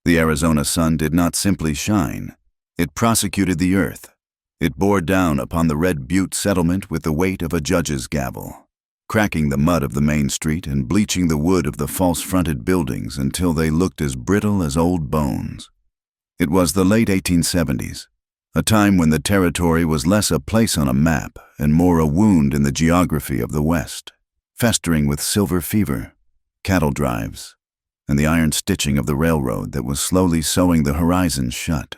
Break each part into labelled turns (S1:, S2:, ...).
S1: The Arizona sun did not simply shine. It prosecuted the earth. It bore down upon the Red Butte settlement with the weight of a judge's gavel, cracking the mud of the main street and bleaching the wood of the false-fronted buildings until they looked as brittle as old bones. It was the late 1870s, a time when the territory was less a place on a map and more a wound in the geography of the West, festering with silver fever, cattle drives, and the iron stitching of the railroad that was slowly sewing the horizon shut.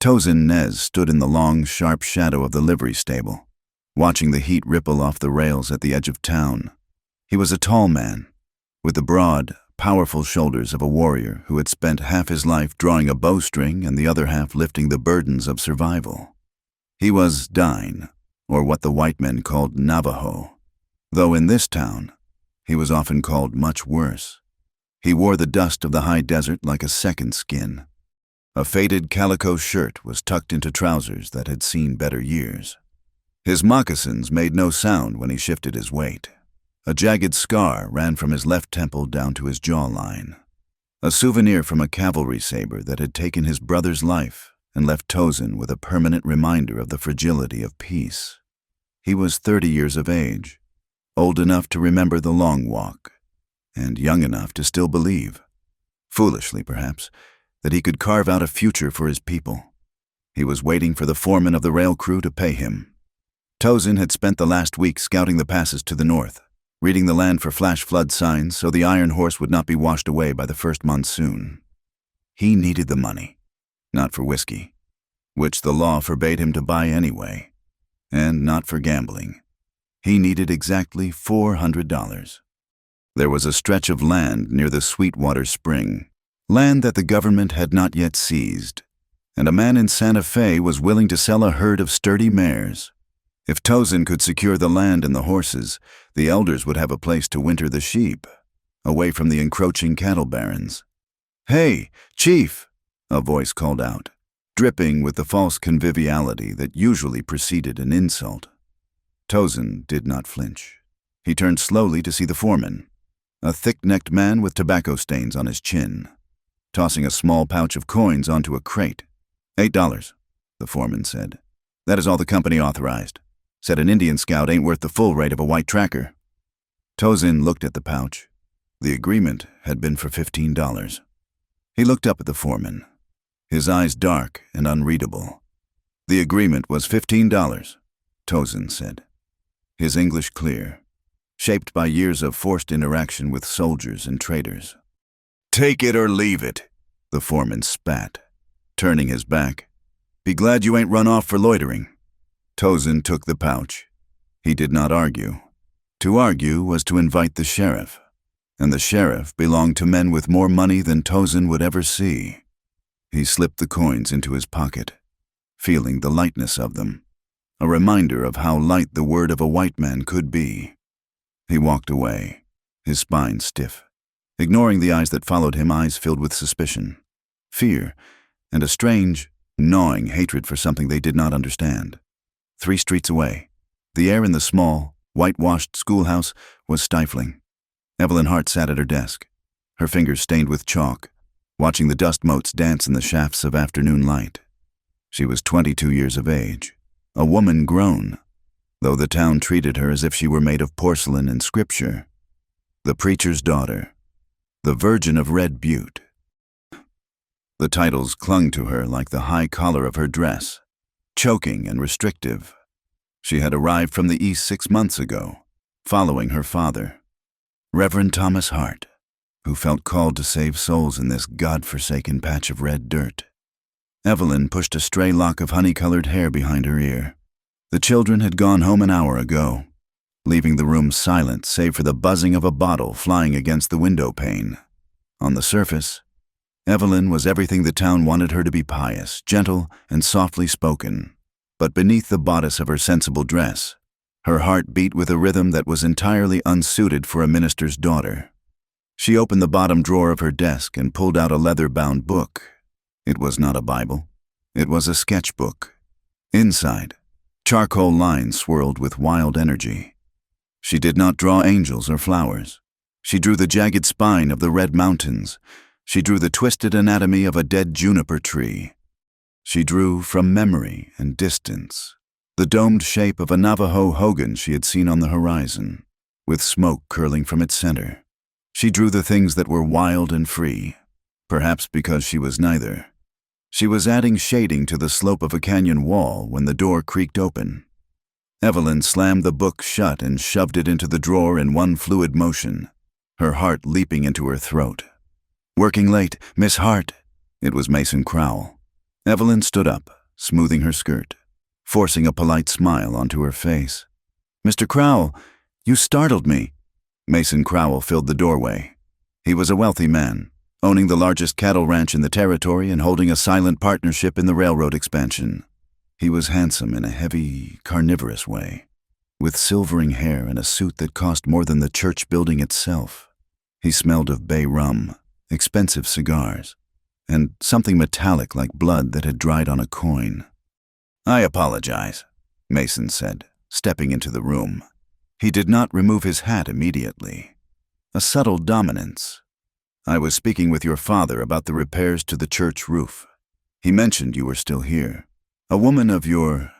S1: Tosin Nez stood in the long, sharp shadow of the livery stable, watching the heat ripple off the rails at the edge of town. He was a tall man, with the broad, powerful shoulders of a warrior who had spent half his life drawing a bowstring and the other half lifting the burdens of survival. He was Dine, or what the white men called Navajo, though in this town, he was often called much worse. He wore the dust of the high desert like a second skin. A faded calico shirt was tucked into trousers that had seen better years. His moccasins made no sound when he shifted his weight. A jagged scar ran from his left temple down to his jawline, a souvenir from a cavalry saber that had taken his brother's life and left Tosin with a permanent reminder of the fragility of peace. He was 30 years of age, old enough to remember the long walk, and young enough to still believe, foolishly perhaps, that he could carve out a future for his people. He was waiting for the foreman of the rail crew to pay him. Tosin had spent the last week scouting the passes to the north, reading the land for flash flood signs so the iron horse would not be washed away by the first monsoon. He needed the money, not for whiskey, which the law forbade him to buy anyway, and not for gambling. He needed exactly $400. There was a stretch of land near the Sweetwater Spring, land that the government had not yet seized, and a man in Santa Fe was willing to sell a herd of sturdy mares. If Tosin could secure the land and the horses, the elders would have a place to winter the sheep, away from the encroaching cattle barons. "Hey, Chief!" a voice called out, dripping with the false conviviality that usually preceded an insult. Tosin did not flinch. He turned slowly to see the foreman, a thick-necked man with tobacco stains on his chin, tossing a small pouch of coins onto a crate. $8, the foreman said. "That is all the company authorized. Said an Indian scout ain't worth the full rate of a white tracker." Tosin looked at the pouch. The agreement had been for $15. He looked up at the foreman, his eyes dark and unreadable. "The agreement was $15, Tosin said, his English clear, shaped by years of forced interaction with soldiers and traders. "Take it or leave it," the foreman spat, turning his back. "Be glad you ain't run off for loitering." Tosin took the pouch. He did not argue. To argue was to invite the sheriff, and the sheriff belonged to men with more money than Tosin would ever see. He slipped the coins into his pocket, feeling the lightness of them, a reminder of how light the word of a white man could be. He walked away, his spine stiff, ignoring the eyes that followed him, eyes filled with suspicion, fear, and a strange, gnawing hatred for something they did not understand. 3 streets away, the air in the small, whitewashed schoolhouse was stifling. Evelyn Hart sat at her desk, her fingers stained with chalk, watching the dust motes dance in the shafts of afternoon light. She was 22 years of age, a woman grown, though the town treated her as if she were made of porcelain and scripture. The preacher's daughter, the Virgin of Red Butte. The titles clung to her like the high collar of her dress, choking and restrictive. She had arrived from the East 6 months ago, following her father, Reverend Thomas Hart, who felt called to save souls in this God-forsaken patch of red dirt. Evelyn pushed a stray lock of honey-colored hair behind her ear. The children had gone home an hour ago, leaving the room silent save for the buzzing of a bottle flying against the window pane. On the surface, Evelyn was everything the town wanted her to be: pious, gentle, and softly spoken. But beneath the bodice of her sensible dress, her heart beat with a rhythm that was entirely unsuited for a minister's daughter. She opened the bottom drawer of her desk and pulled out a leather-bound book. It was not a Bible. It was a sketchbook. Inside, charcoal lines swirled with wild energy. She did not draw angels or flowers. She drew the jagged spine of the Red Mountains, She drew the twisted anatomy of a dead juniper tree. She drew, from memory and distance, the domed shape of a Navajo hogan she had seen on the horizon, with smoke curling from its center. She drew the things that were wild and free, perhaps because she was neither. She was adding shading to the slope of a canyon wall when the door creaked open. Evelyn slammed the book shut and shoved it into the drawer in one fluid motion, her heart leaping into her throat. "Working late, Miss Hart." It was Mason Crowell. Evelyn stood up, smoothing her skirt, forcing a polite smile onto her face. "Mr. Crowell, you startled me." Mason Crowell filled the doorway. He was a wealthy man, owning the largest cattle ranch in the territory and holding a silent partnership in the railroad expansion. He was handsome in a heavy, carnivorous way, with silvering hair and a suit that cost more than the church building itself. He smelled of bay rum, expensive cigars, and something metallic like blood that had dried on a coin. "I apologize," Mason said, stepping into the room. He did not remove his hat immediately. A subtle dominance. "I was speaking with your father about the repairs to the church roof. He mentioned you were still here. A woman of your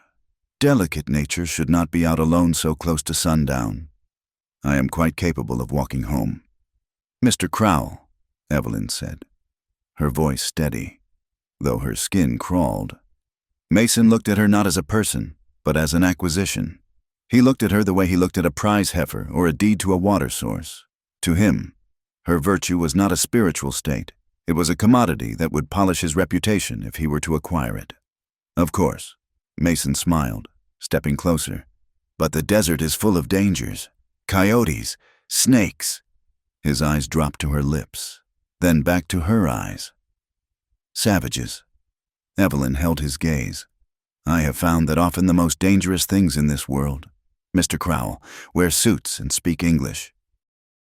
S1: delicate nature should not be out alone so close to sundown. I am quite capable of walking home." "Mr. Crowell," Evelyn said, her voice steady, though her skin crawled. Mason looked at her not as a person, but as an acquisition. He looked at her the way he looked at a prize heifer or a deed to a water source. To him, her virtue was not a spiritual state. It was a commodity that would polish his reputation if he were to acquire it. "Of course," Mason smiled, stepping closer. "But the desert is full of dangers. Coyotes, snakes." His eyes dropped to her lips, then back to her eyes. "Savages." Evelyn held his gaze. "I have found that often the most dangerous things in this world, Mr. Crowell, wear suits and speak English."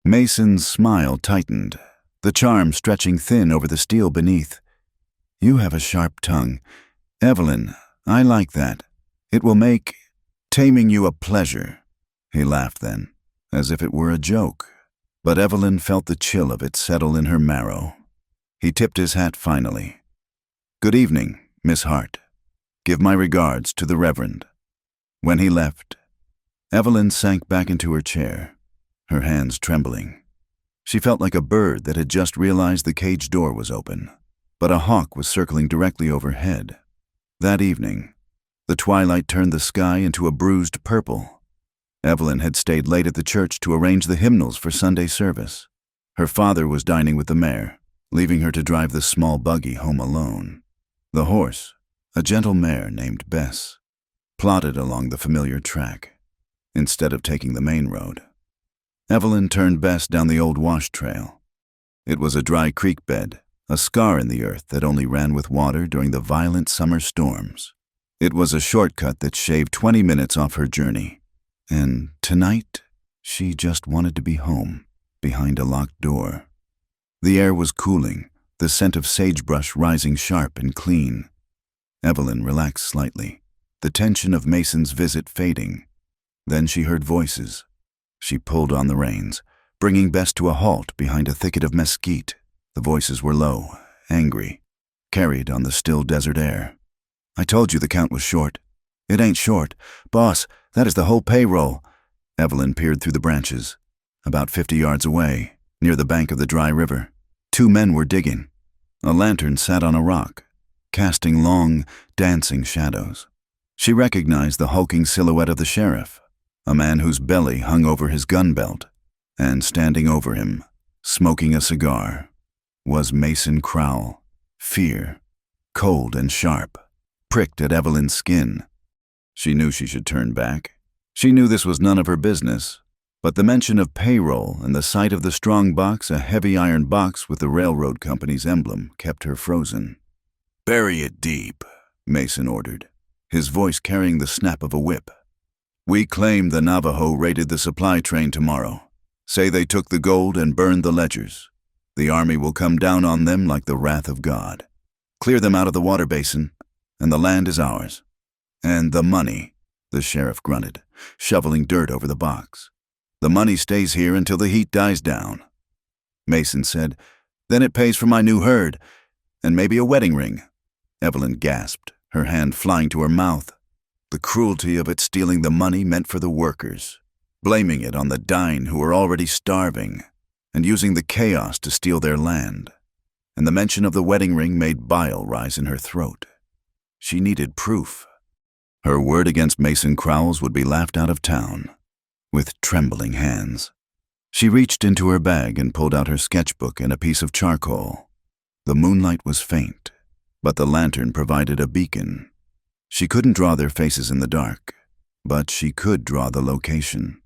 S1: Mason's smile tightened, the charm stretching thin over the steel beneath. "You have a sharp tongue. Evelyn, I like that. It will make taming you a pleasure." He laughed then, as if it were a joke, but Evelyn felt the chill of it settle in her marrow. He tipped his hat finally. "Good evening, Miss Hart. Give my regards to the Reverend." When he left, Evelyn sank back into her chair, her hands trembling. She felt like a bird that had just realized the cage door was open, but a hawk was circling directly overhead. That evening, the twilight turned the sky into a bruised purple. Evelyn had stayed late at the church to arrange the hymnals for Sunday service. Her father was dining with the mayor, leaving her to drive the small buggy home alone. The horse, a gentle mare named Bess, plodded along the familiar track, instead of taking the main road. Evelyn turned Bess down the old wash trail. It was a dry creek bed, a scar in the earth that only ran with water during the violent summer storms. It was a shortcut that shaved 20 minutes off her journey. And tonight, she just wanted to be home, behind a locked door. The air was cooling, the scent of sagebrush rising sharp and clean. Evelyn relaxed slightly, the tension of Mason's visit fading. Then she heard voices. She pulled on the reins, bringing Bess to a halt behind a thicket of mesquite. The voices were low, angry, carried on the still desert air. "I told you the count was short." "It ain't short. Boss, that is the whole payroll." Evelyn peered through the branches. About 50 yards away, near the bank of the dry river, 2 men were digging. A lantern sat on a rock, casting long, dancing shadows. She recognized the hulking silhouette of the sheriff, a man whose belly hung over his gun belt, and standing over him, smoking a cigar, was Mason Crowell. Fear, cold and sharp, pricked at Evelyn's skin. She knew she should turn back. She knew this was none of her business, but the mention of payroll and the sight of the strong box, a heavy iron box with the railroad company's emblem, kept her frozen. "Bury it deep," Mason ordered, his voice carrying the snap of a whip. "We claim the Navajo raided the supply train tomorrow. Say they took the gold and burned the ledgers. The army will come down on them like the wrath of God. Clear them out of the water basin, and the land is ours. And the money," the sheriff grunted, shoveling dirt over the box. "The money stays here until the heat dies down." Mason said, Then it pays for my new herd, and maybe a wedding ring." Evelyn gasped, her hand flying to her mouth. The cruelty of it stealing the money meant for the workers, blaming it on the dying who were already starving, and using the chaos to steal their land. And the mention of the wedding ring made bile rise in her throat. She needed proof. Her word against Mason Crowles would be laughed out of town. With trembling hands, she reached into her bag and pulled out her sketchbook and a piece of charcoal. The moonlight was faint, but the lantern provided a beacon. She couldn't draw their faces in the dark, but she could draw the location.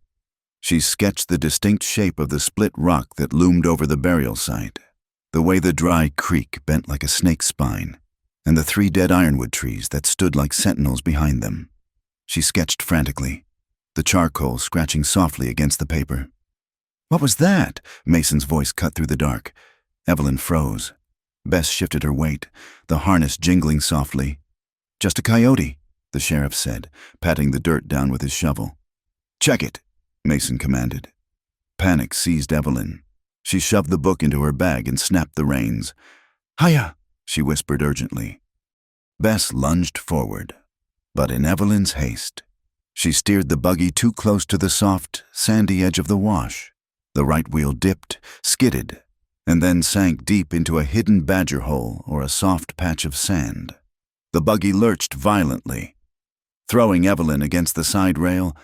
S1: She sketched the distinct shape of the split rock that loomed over the burial site, the way the dry creek bent like a snake's spine, and the 3 dead ironwood trees that stood like sentinels behind them. She sketched frantically, the charcoal scratching softly against the paper. "What was that?" Mason's voice cut through the dark. Evelyn froze. Bess shifted her weight, the harness jingling softly. "Just a coyote," the sheriff said, patting the dirt down with his shovel. "Check it," Mason commanded. Panic seized Evelyn. She shoved the book into her bag and snapped the reins. "Hiya," she whispered urgently. Bess lunged forward, but in Evelyn's haste, she steered the buggy too close to the soft, sandy edge of the wash. The right wheel dipped, skidded, and then sank deep into a hidden badger hole or a soft patch of sand. The buggy lurched violently. Throwing Evelyn against the side rail,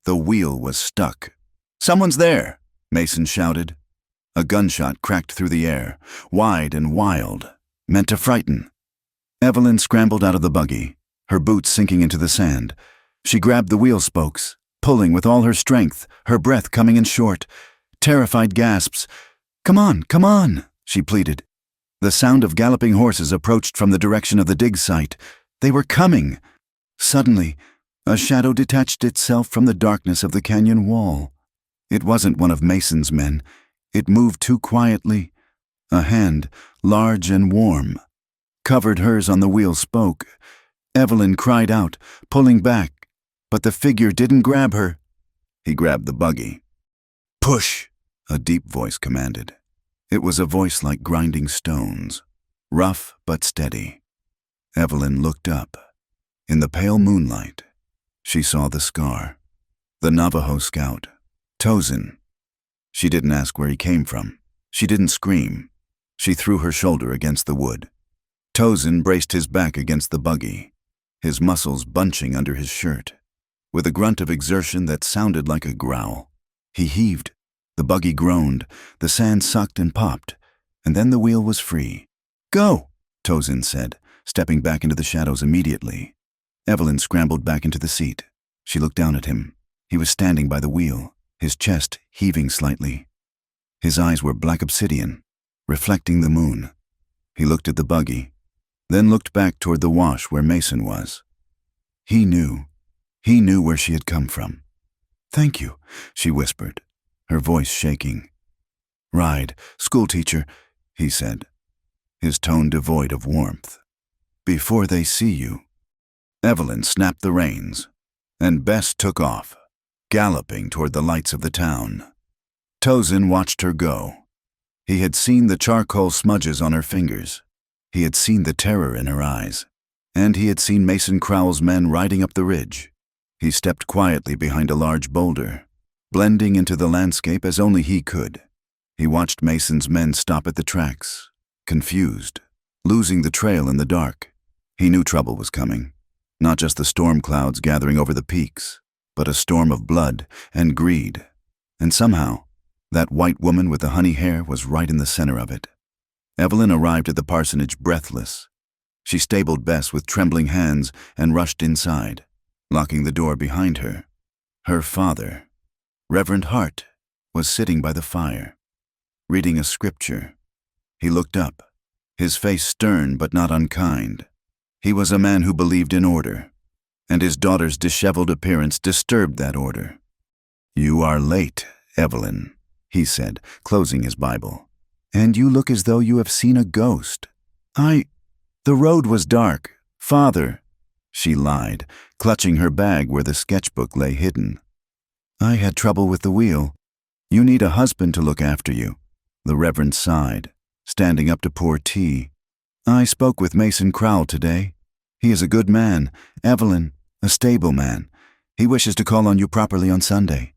S1: the wheel was stuck. "Someone's there!" Mason shouted. A gunshot cracked through the air, wide and wild, meant to frighten. Evelyn scrambled out of the buggy, her boots sinking into the sand. She grabbed the wheel spokes, pulling with all her strength, her breath coming in short. Terrified gasps. Come on," she pleaded. The sound of galloping horses approached from the direction of the dig site. They were coming. Suddenly, a shadow detached itself from the darkness of the canyon wall. It wasn't one of Mason's men. It moved too quietly. A hand, large and warm, covered hers on the wheel spoke. Evelyn cried out, pulling back, but the figure didn't grab her. He grabbed the buggy. "Push," a deep voice commanded. It was a voice like grinding stones, rough but steady. Evelyn looked up. In the pale moonlight, she saw the scar. The Navajo scout, Tozin. She didn't ask where he came from. She didn't scream. She threw her shoulder against the wood. Tozin braced his back against the buggy, his muscles bunching under his shirt. With a grunt of exertion that sounded like a growl, he heaved. The buggy groaned, the sand sucked and popped, and then the wheel was free. "Go," Tozin said, stepping back into the shadows immediately. Evelyn scrambled back into the seat. She looked down at him. He was standing by the wheel, his chest heaving slightly. His eyes were black obsidian, reflecting the moon. He looked at the buggy, then looked back toward the wash where Mason was. He knew where she had come from. "Thank you," she whispered, her voice shaking. "Ride, schoolteacher," he said, his tone devoid of warmth. "Before they see you." Evelyn snapped the reins, and Bess took off, galloping toward the lights of the town. Tozin watched her go. He had seen the charcoal smudges on her fingers. He had seen the terror in her eyes, and he had seen Mason Crowell's men riding up the ridge. He stepped quietly behind a large boulder, blending into the landscape as only he could. He watched Mason's men stop at the tracks, confused, losing the trail in the dark. He knew trouble was coming, not just the storm clouds gathering over the peaks, but a storm of blood and greed. And somehow, that white woman with the honey hair was right in the center of it. Evelyn arrived at the parsonage breathless. She stabled Bess with trembling hands and rushed inside, locking the door behind her. Her father, Reverend Hart, was sitting by the fire, reading a scripture. He looked up, his face stern but not unkind. He was a man who believed in order, and his daughter's disheveled appearance disturbed that order. "You are late, Evelyn," he said, closing his Bible. "And you look as though you have seen a ghost." The road was dark, Father," she lied, clutching her bag where the sketchbook lay hidden. "I had trouble with the wheel. You need a husband to look after you." The Reverend sighed. standing up to pour tea. "I spoke with Mason Crowell today. He is a good man, Evelyn, a stable man. He wishes to call on you properly on Sunday."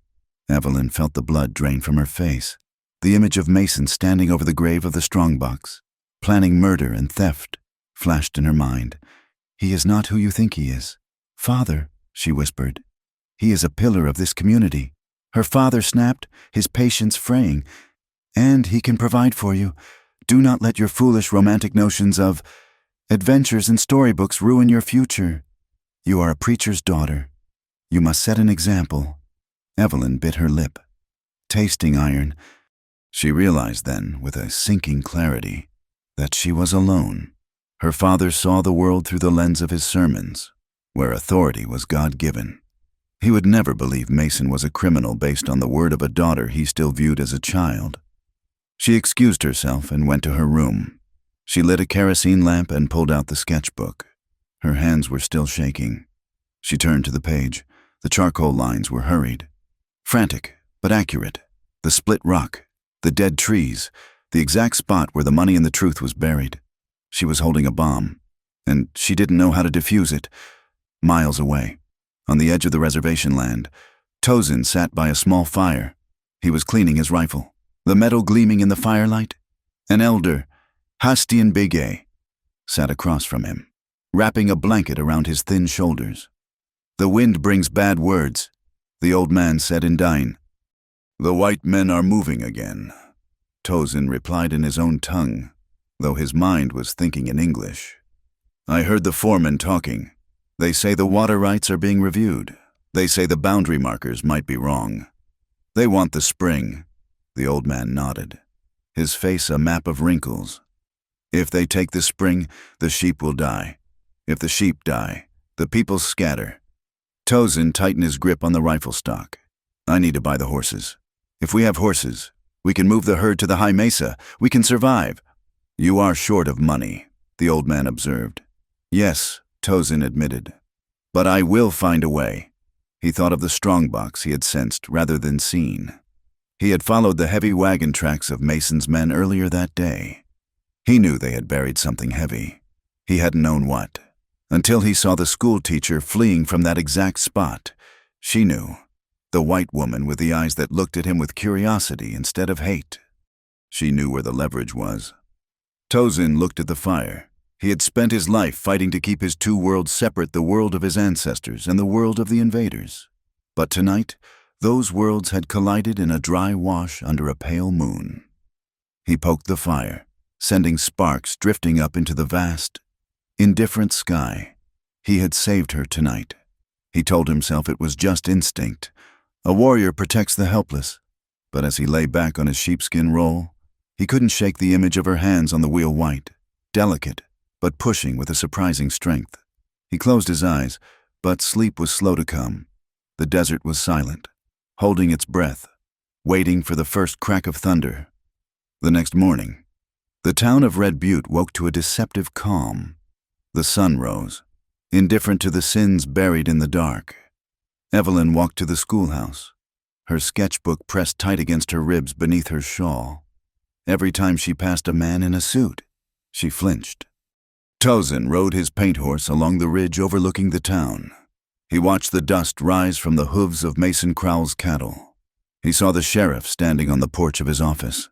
S1: Evelyn felt the blood drain from her face. The image of Mason standing over the grave of the Strongbocks, planning murder and theft, flashed in her mind. "He is not who you think he is." "Father," she whispered, "he is a pillar of this community." Her father snapped, his patience fraying. "And he can provide for you. Do not let your foolish romantic notions of adventures in storybooks ruin your future. You are a preacher's daughter. You must set an example." Evelyn bit her lip. Tasting iron. She realized then, with a sinking clarity, that she was alone. Her father saw the world through the lens of his sermons, where authority was God-given. He would never believe Mason was a criminal based on the word of a daughter he still viewed as a child. She excused herself and went to her room. She lit a kerosene lamp and pulled out the sketchbook. Her hands were still shaking. She turned to the page. The charcoal lines were hurried. Frantic, but accurate. The split rock, the dead trees, the exact spot where the money and the truth was buried. She was holding a bomb, and she didn't know how to defuse it. Miles away, on the edge of the reservation land, Tozin sat by a small fire. He was cleaning his rifle, the metal gleaming in the firelight. An elder, Hastian Begay, sat across from him, wrapping a blanket around his thin shoulders. "The wind brings bad words," the old man said in Dain. "The white men are moving again," Tozin replied in his own tongue, though his mind was thinking in English. "I heard the foremen talking. They say the water rights are being reviewed. They say the boundary markers might be wrong. They want the spring." The old man nodded, his face a map of wrinkles. "If they take the spring, the sheep will die. If the sheep die, the people scatter." Tozin tightened his grip on the rifle stock. "I need to buy the horses. If we have horses, we can move the herd to the high mesa. We can survive." "You are short of money," the old man observed. "Yes," Tozin admitted. "But I will find a way." He thought of the strongbox he had sensed rather than seen. He had followed the heavy wagon tracks of Mason's men earlier that day. He knew they had buried something heavy. He hadn't known what, until he saw the school teacher fleeing from that exact spot. She knew. The white woman with the eyes that looked at him with curiosity instead of hate. She knew where the leverage was. Tozin looked at the fire. He had spent his life fighting to keep his two worlds separate, the world of his ancestors and the world of the invaders. But tonight, those worlds had collided in a dry wash under a pale moon. He poked the fire, sending sparks drifting up into the vast, indifferent sky. He had saved her tonight. He told himself it was just instinct. A warrior protects the helpless. But as he lay back on his sheepskin roll, he couldn't shake the image of her hands on the wheel white, delicate, but pushing with a surprising strength. He closed his eyes, but sleep was slow to come. The desert was silent, holding its breath, waiting for the first crack of thunder. The next morning, the town of Red Butte woke to a deceptive calm. The sun rose, indifferent to the sins buried in the dark. Evelyn walked to the schoolhouse, her sketchbook pressed tight against her ribs beneath her shawl. Every time she passed a man in a suit, she flinched. Tozin rode his paint horse along the ridge overlooking the town. He watched the dust rise from the hooves of Mason Crowell's cattle. He saw the sheriff standing on the porch of his office,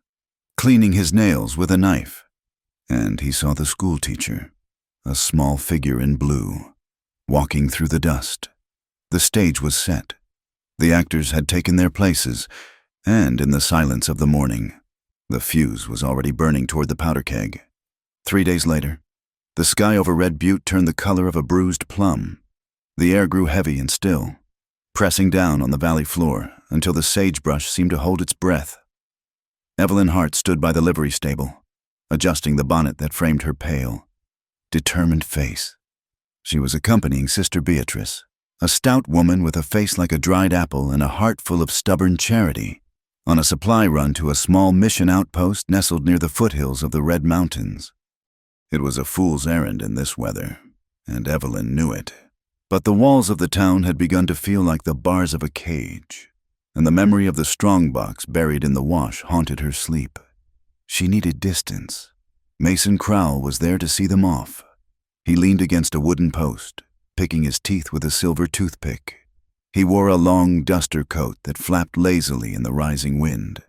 S1: cleaning his nails with a knife. And he saw the schoolteacher, a small figure in blue, walking through the dust. The stage was set. The actors had taken their places, and in the silence of the morning, the fuse was already burning toward the powder keg. 3 days later, the sky over Red Butte turned the color of a bruised plum. The air grew heavy and still, pressing down on the valley floor until the sagebrush seemed to hold its breath. Evelyn Hart stood by the livery stable, adjusting the bonnet that framed her pale, determined face. She was accompanying Sister Beatrice, a stout woman with a face like a dried apple and a heart full of stubborn charity, on a supply run to a small mission outpost nestled near the foothills of the Red Mountains. It was a fool's errand in this weather, and Evelyn knew it. But the walls of the town had begun to feel like the bars of a cage, and the memory of the strongbox buried in the wash haunted her sleep. She needed distance. Mason Crowell was there to see them off. He leaned against a wooden post, picking his teeth with a silver toothpick. He wore a long duster coat that flapped lazily in the rising wind.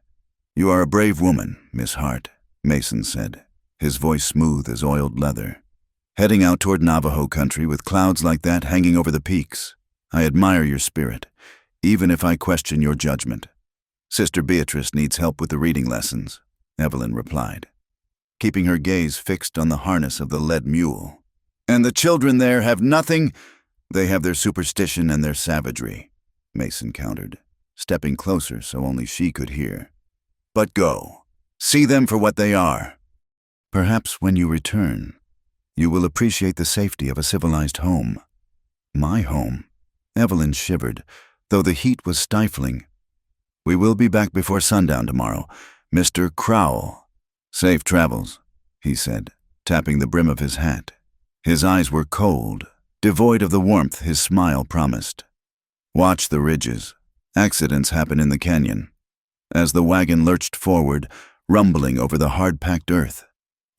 S1: "You are a brave woman, Miss Hart," Mason said, his voice smooth as oiled leather. "Heading out toward Navajo country with clouds like that hanging over the peaks. I admire your spirit, even if I question your judgment." "Sister Beatrice needs help with the reading lessons," Evelyn replied, keeping her gaze fixed on the harness of the led mule. "And the children there have nothing?" "They have their superstition and their savagery," Mason countered, stepping closer so only she could hear. "But go. See them for what they are. Perhaps when you return, you will appreciate the safety of a civilized home." "My home?" Evelyn shivered, though the heat was stifling. "We will be back before sundown tomorrow, Mr. Crowell." "Safe travels," he said, tapping the brim of his hat. His eyes were cold, devoid of the warmth his smile promised. "Watch the ridges. Accidents happen in the canyon." As the wagon lurched forward, rumbling over the hard-packed earth,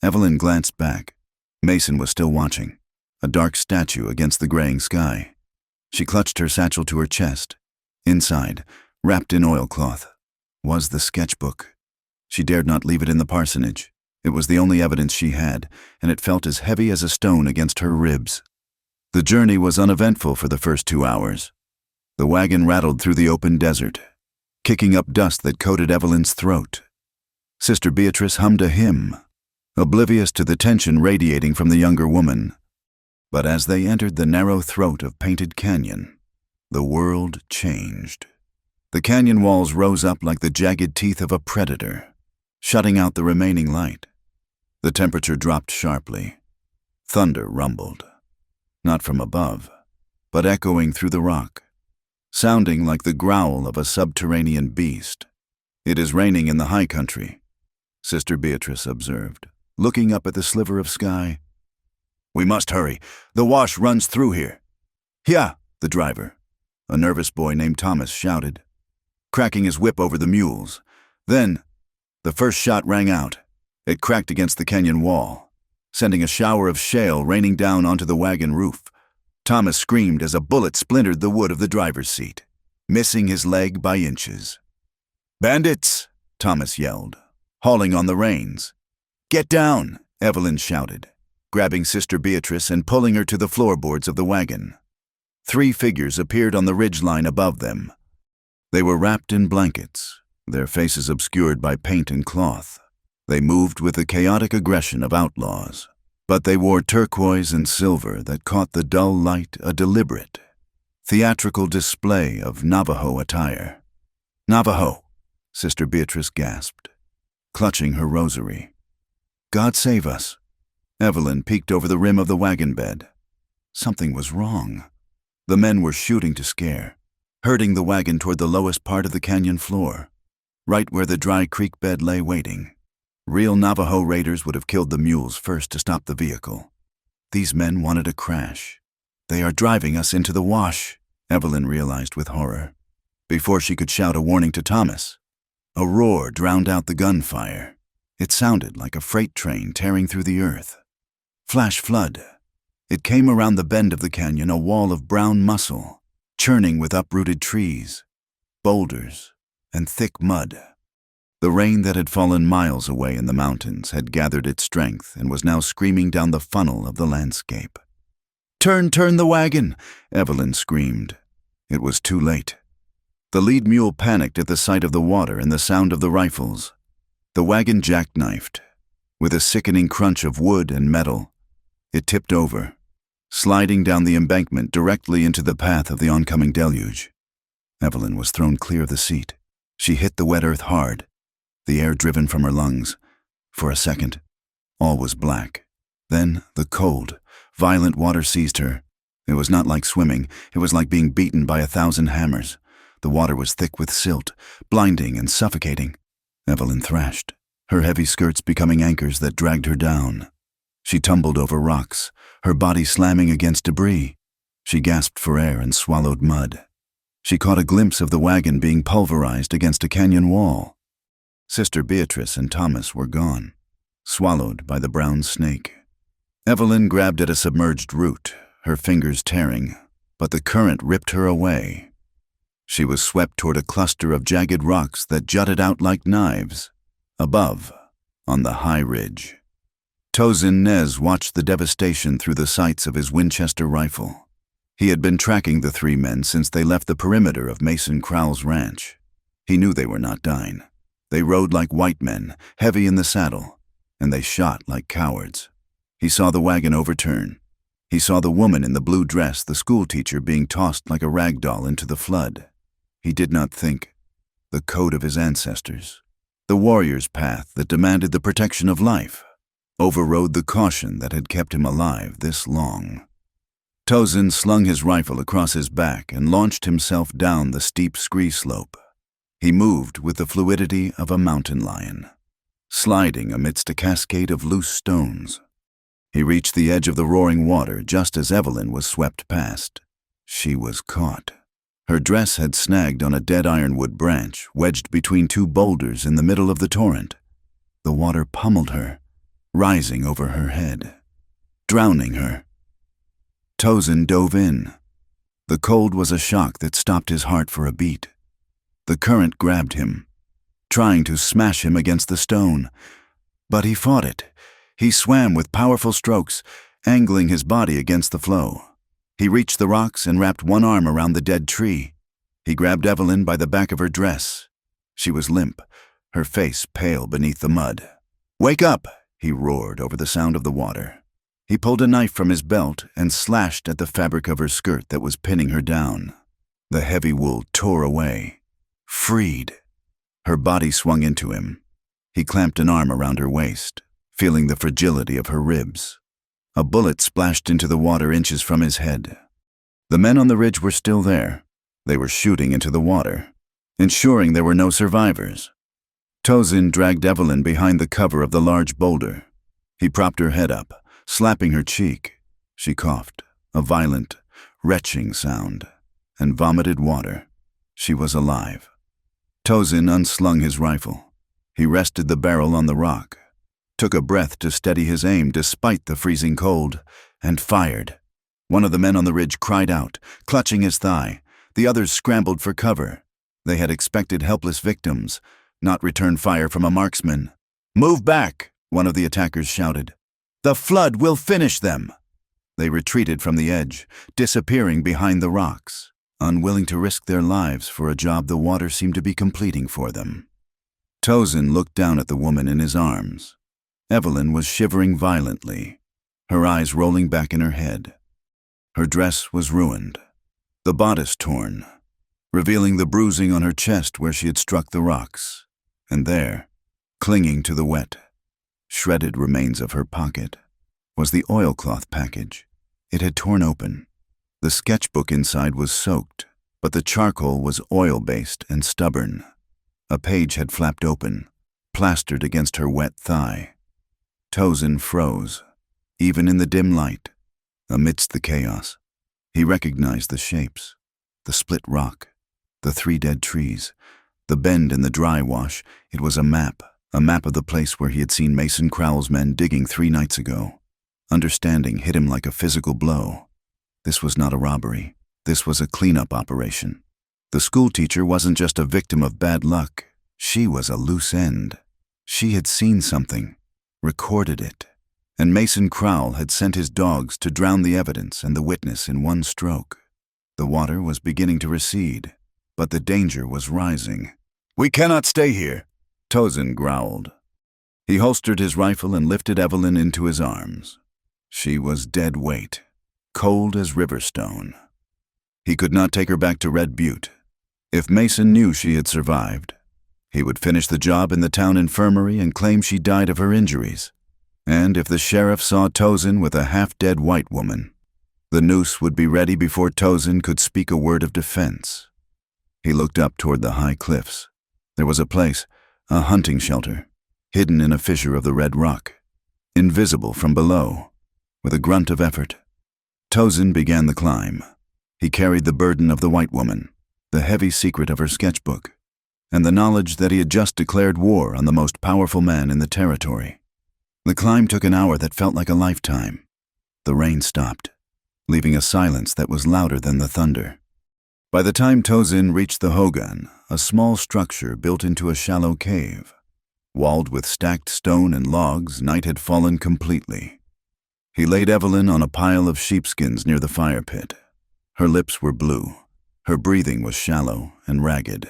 S1: Evelyn glanced back. Mason was still watching, a dark statue against the graying sky. She clutched her satchel to her chest. Inside, wrapped in oilcloth, was the sketchbook. She dared not leave it in the parsonage. It was the only evidence she had, and it felt as heavy as a stone against her ribs. The journey was uneventful for the first 2 hours. The wagon rattled through the open desert, kicking up dust that coated Evelyn's throat. Sister Beatrice hummed a hymn, oblivious to the tension radiating from the younger woman. But as they entered the narrow throat of Painted Canyon, the world changed. The canyon walls rose up like the jagged teeth of a predator, shutting out the remaining light. The temperature dropped sharply. Thunder rumbled, not from above, but echoing through the rock, sounding like the growl of a subterranean beast. "It is raining in the high country," Sister Beatrice observed, looking up at the sliver of sky. "We must hurry. The wash runs through here." "Yeah," the driver, a nervous boy named Thomas, shouted, cracking his whip over the mules. Then, the first shot rang out. It cracked against the canyon wall, sending a shower of shale raining down onto the wagon roof. Thomas screamed as a bullet splintered the wood of the driver's seat, missing his leg by inches. "Bandits!" Thomas yelled, hauling on the reins. "Get down!" Evelyn shouted, grabbing Sister Beatrice and pulling her to the floorboards of the wagon. 3 figures appeared on the ridgeline above them. They were wrapped in blankets, their faces obscured by paint and cloth. They moved with the chaotic aggression of outlaws, but they wore turquoise and silver that caught the dull light, a deliberate, theatrical display of Navajo attire. "Navajo!" Sister Beatrice gasped, clutching her rosary. "God save us!" Evelyn peeked over the rim of the wagon bed. Something was wrong. The men were shooting to scare, herding the wagon toward the lowest part of the canyon floor, right where the dry creek bed lay waiting. Real Navajo raiders would have killed the mules first to stop the vehicle. These men wanted a crash. "They are driving us into the wash," Evelyn realized with horror. Before she could shout a warning to Thomas, a roar drowned out the gunfire. It sounded like a freight train tearing through the earth. Flash flood. It came around the bend of the canyon, a wall of brown muscle, churning with uprooted trees, boulders, and thick mud. The rain that had fallen miles away in the mountains had gathered its strength and was now screaming down the funnel of the landscape. Turn the wagon!" Evelyn screamed. It was too late. The lead mule panicked at the sight of the water and the sound of the rifles. The wagon jackknifed. With a sickening crunch of wood and metal, it tipped over, sliding down the embankment directly into the path of the oncoming deluge. Evelyn was thrown clear of the seat. She hit the wet earth hard, the air driven from her lungs. For a second, all was black. Then the cold, violent water seized her. It was not like swimming. It was like being beaten by 1,000 hammers. The water was thick with silt, blinding and suffocating. Evelyn thrashed, her heavy skirts becoming anchors that dragged her down. She tumbled over rocks, her body slamming against debris. She gasped for air and swallowed mud. She caught a glimpse of the wagon being pulverized against a canyon wall. Sister Beatrice and Thomas were gone, swallowed by the brown snake. Evelyn grabbed at a submerged root, her fingers tearing, but the current ripped her away. She was swept toward a cluster of jagged rocks that jutted out like knives. Above, on the high ridge, Tozin Nez watched the devastation through the sights of his Winchester rifle. He had been tracking the three men since they left the perimeter of Mason Crowell's ranch. He knew they were not dying. They rode like white men, heavy in the saddle, and they shot like cowards. He saw the wagon overturn. He saw the woman in the blue dress, the schoolteacher, being tossed like a rag doll into the flood. He did not think. The code of his ancestors, the warrior's path that demanded the protection of life, overrode the caution that had kept him alive this long. Tozin slung his rifle across his back and launched himself down the steep scree slope. He moved with the fluidity of a mountain lion, sliding amidst a cascade of loose stones. He reached the edge of the roaring water just as Evelyn was swept past. She was caught. Her dress had snagged on a dead ironwood branch wedged between two boulders in the middle of the torrent. The water pummeled her, rising over her head, drowning her. Tozin dove in. The cold was a shock that stopped his heart for a beat. The current grabbed him, trying to smash him against the stone. But he fought it. He swam with powerful strokes, angling his body against the flow. He reached the rocks and wrapped one arm around the dead tree. He grabbed Evelyn by the back of her dress. She was limp, her face pale beneath the mud. "Wake up!" he roared over the sound of the water. He pulled a knife from his belt and slashed at the fabric of her skirt that was pinning her down. The heavy wool tore away. Freed. Her body swung into him. He clamped an arm around her waist, feeling the fragility of her ribs. A bullet splashed into the water inches from his head. The men on the ridge were still there. They were shooting into the water, ensuring there were no survivors. Tozin dragged Evelyn behind the cover of the large boulder. He propped her head up, slapping her cheek. She coughed, a violent, retching sound, and vomited water. She was alive. Tozin unslung his rifle. He rested the barrel on the rock, took a breath to steady his aim despite the freezing cold, and fired. One of the men on the ridge cried out, clutching his thigh. The others scrambled for cover. They had expected helpless victims, not return fire from a marksman. "Move back," one of the attackers shouted. "The flood will finish them." They retreated from the edge, disappearing behind the rocks, unwilling to risk their lives for a job the water seemed to be completing for them. Tozin looked down at the woman in his arms. Evelyn was shivering violently, her eyes rolling back in her head. Her dress was ruined, the bodice torn, revealing the bruising on her chest where she had struck the rocks. And there, clinging to the wet, shredded remains of her pocket, was the oilcloth package. It had torn open. The sketchbook inside was soaked, but the charcoal was oil-based and stubborn. A page had flapped open, plastered against her wet thigh. Tozin froze, even in the dim light. Amidst the chaos, he recognized the shapes, the split rock, the three dead trees, the bend in the dry wash. It was a map of the place where he had seen Mason Crowell's men digging 3 nights ago. Understanding hit him like a physical blow. This was not a robbery. This was a cleanup operation. The schoolteacher wasn't just a victim of bad luck. She was a loose end. She had seen something, recorded it, and Mason Crowell had sent his dogs to drown the evidence and the witness in one stroke. The water was beginning to recede, but the danger was rising. "We cannot stay here," Tozin growled. He holstered his rifle and lifted Evelyn into his arms. She was dead weight, cold as river stone. He could not take her back to Red Butte. If Mason knew she had survived, he would finish the job in the town infirmary and claim she died of her injuries. And if the sheriff saw Tozin with a half-dead white woman, the noose would be ready before Tozin could speak a word of defense. He looked up toward the high cliffs. There was a place, a hunting shelter, hidden in a fissure of the red rock, invisible from below. With a grunt of effort, Tozin began the climb. He carried the burden of the white woman, the heavy secret of her sketchbook. and the knowledge that he had just declared war on the most powerful man in the territory. The climb took an hour that felt like a lifetime. The rain stopped, leaving a silence that was louder than the thunder. By the time Tozin reached the hogan, a small structure built into a shallow cave. Walled with stacked stone and logs, night had fallen completely. He laid Evelyn on a pile of sheepskins near the fire pit. Her lips were blue. Her breathing was shallow and ragged.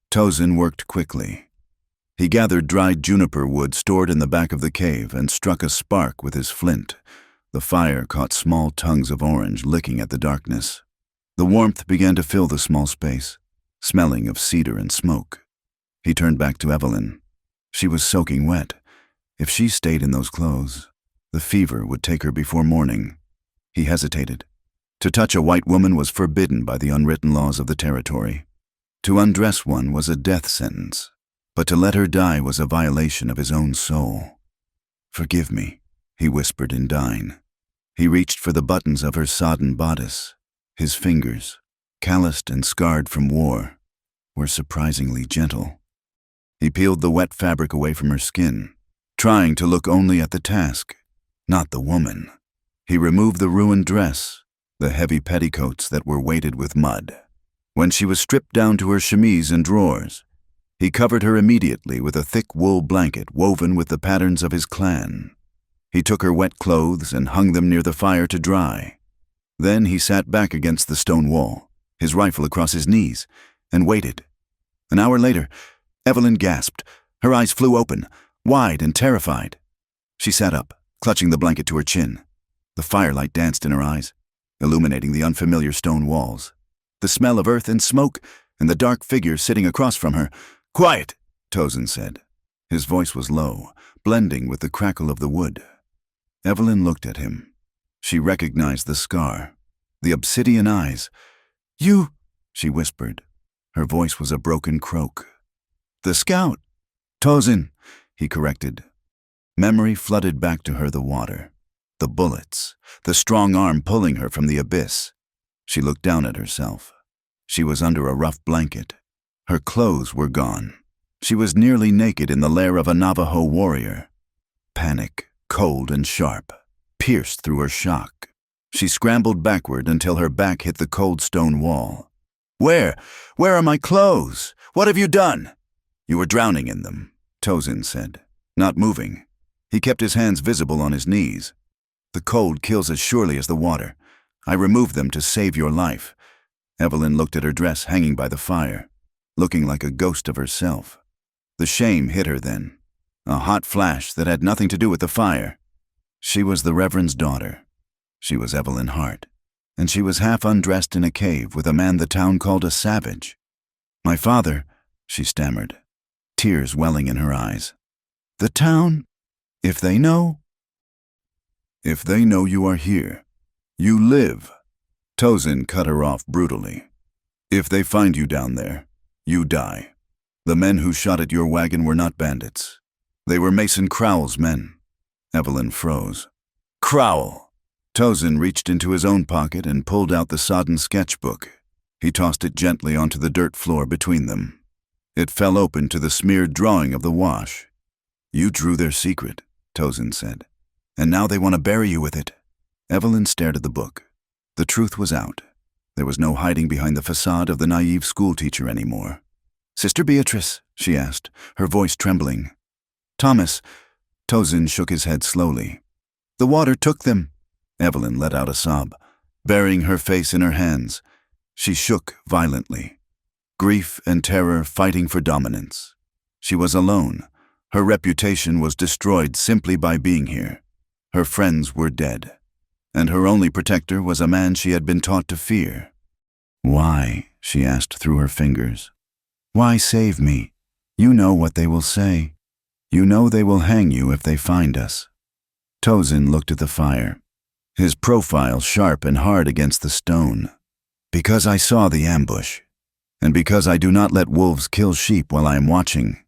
S1: Tozin worked quickly. He gathered dried juniper wood stored in the back of the cave and struck a spark with his flint. The fire caught small tongues of orange licking at the darkness. The warmth began to fill the small space, smelling of cedar and smoke. He turned back to Evelyn. She was soaking wet. If she stayed in those clothes, the fever would take her before morning. He hesitated. To touch a white woman was forbidden by the unwritten laws of the territory. To undress one was a death sentence, but to let her die was a violation of his own soul. "Forgive me," he whispered in dying. He reached for the buttons of her sodden bodice. His fingers, calloused and scarred from war, were surprisingly gentle. He peeled the wet fabric away from her skin, trying to look only at the task, not the woman. He removed the ruined dress, the heavy petticoats that were weighted with mud. When she was stripped down to her chemise and drawers, he covered her immediately with a thick wool blanket woven with the patterns of his clan. He took her wet clothes and hung them near the fire to dry. Then he sat back against the stone wall, his rifle across his knees, and waited. An hour later, Evelyn gasped. Her eyes flew open, wide and terrified. She sat up, clutching the blanket to her chin. The firelight danced in her eyes, illuminating the unfamiliar stone walls. The smell of earth and smoke, and the dark figure sitting across from her. "Quiet," Tozin said. His voice was low, blending with the crackle of the wood. Evelyn looked at him. She recognized the scar, the obsidian eyes. "You," she whispered. Her voice was a broken croak. "The scout." "Tozin," he corrected. Memory flooded back to her the water, the bullets, the strong arm pulling her from the abyss. She looked down at herself. She was under a rough blanket. Her clothes were gone. She was nearly naked in the lair of a Navajo warrior. Panic, cold and sharp, pierced through her shock. She scrambled backward until her back hit the cold stone wall. Where are my clothes? What have you done?" "You were drowning in them," Tozin said, not moving. He kept his hands visible on his knees. "The cold kills as surely as the water. I removed them to save your life." Evelyn looked at her dress hanging by the fire, looking like a ghost of herself. The shame hit her then, a hot flash that had nothing to do with the fire. She was the Reverend's daughter. She was Evelyn Hart, and she was half undressed in a cave with a man the town called a savage. "My father," she stammered, tears welling in her eyes. "The town? If they know?" "If they know you are here, you live." Tozin cut her off brutally. "If they find you down there, you die. The men who shot at your wagon were not bandits. They were Mason Crowell's men." Evelyn froze. "Crowell!" Tozin reached into his own pocket and pulled out the sodden sketchbook. He tossed it gently onto the dirt floor between them. It fell open to the smeared drawing of the wash. "You drew their secret," Tozin said, "and now they want to bury you with it." Evelyn stared at the book. The truth was out. There was no hiding behind the facade of the naive schoolteacher anymore. "Sister Beatrice," she asked, her voice trembling. "Thomas." Tozin shook his head slowly. "The water took them." Evelyn let out a sob, burying her face in her hands. She shook violently. Grief and terror fighting for dominance. She was alone. Her reputation was destroyed simply by being here. Her friends were dead, and her only protector was a man she had been taught to fear. "Why?" she asked through her fingers. "Why save me? You know what they will say. You know they will hang you if they find us." Tozin looked at the fire, his profile sharp and hard against the stone. "Because I saw the ambush, and because I do not let wolves kill sheep while I am watching."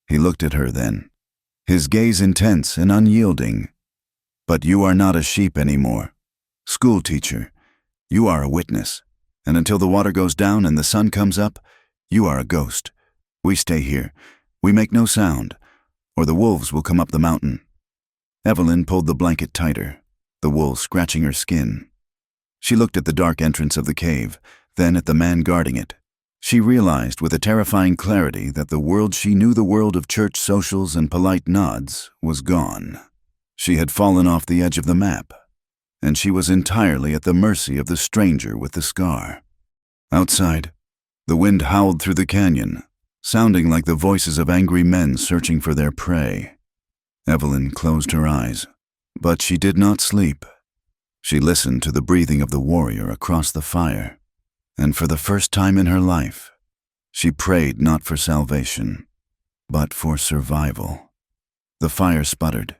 S1: He looked at her then, his gaze intense and unyielding. "But you are not a sheep anymore. Schoolteacher, you are a witness, and until the water goes down and the sun comes up, you are a ghost, We stay here. We make no sound, or the wolves will come up the mountain. Evelyn pulled the blanket tighter, the wool scratching her skin. She looked at the dark entrance of the cave, then at the man guarding it. She realized with a terrifying clarity that the world she knew, the world of church socials and polite nods, was gone. She had fallen off the edge of the map, and she was entirely at the mercy of the stranger with the scar. Outside, the wind howled through the canyon, sounding like the voices of angry men searching for their prey. Evelyn closed her eyes, but she did not sleep. She listened to the breathing of the warrior across the fire, and for the first time in her life, she prayed not for salvation, but for survival. The fire sputtered,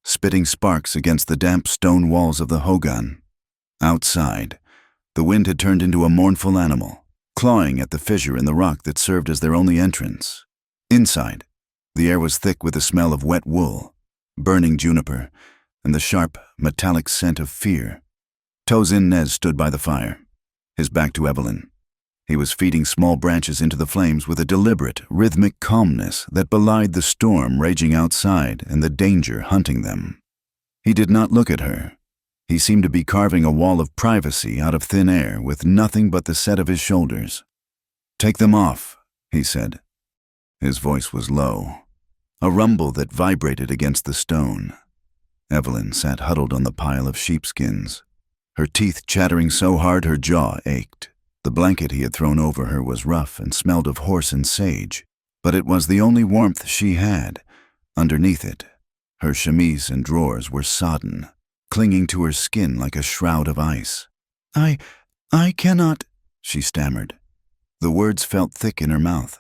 S1: spitting sparks against the damp stone walls of the hogan. Outside, the wind had turned into a mournful animal, clawing at the fissure in the rock that served as their only entrance. Inside, the air was thick with the smell of wet wool, burning juniper, and the sharp, metallic scent of fear. Tozin Nez stood by the fire, his back to Evelyn. He was feeding small branches into the flames with a deliberate, rhythmic calmness that belied the storm raging outside and the danger hunting them. He did not look at her. He seemed to be carving a wall of privacy out of thin air with nothing but the set of his shoulders. "Take them off," he said. His voice was low, a rumble that vibrated against the stone. Evelyn sat huddled on the pile of sheepskins, her teeth chattering so hard her jaw ached. The blanket he had thrown over her was rough and smelled of horse and sage, but it was the only warmth she had. Underneath it, her chemise and drawers were sodden, clinging to her skin like a shroud of ice. I cannot," she stammered. The words felt thick in her mouth.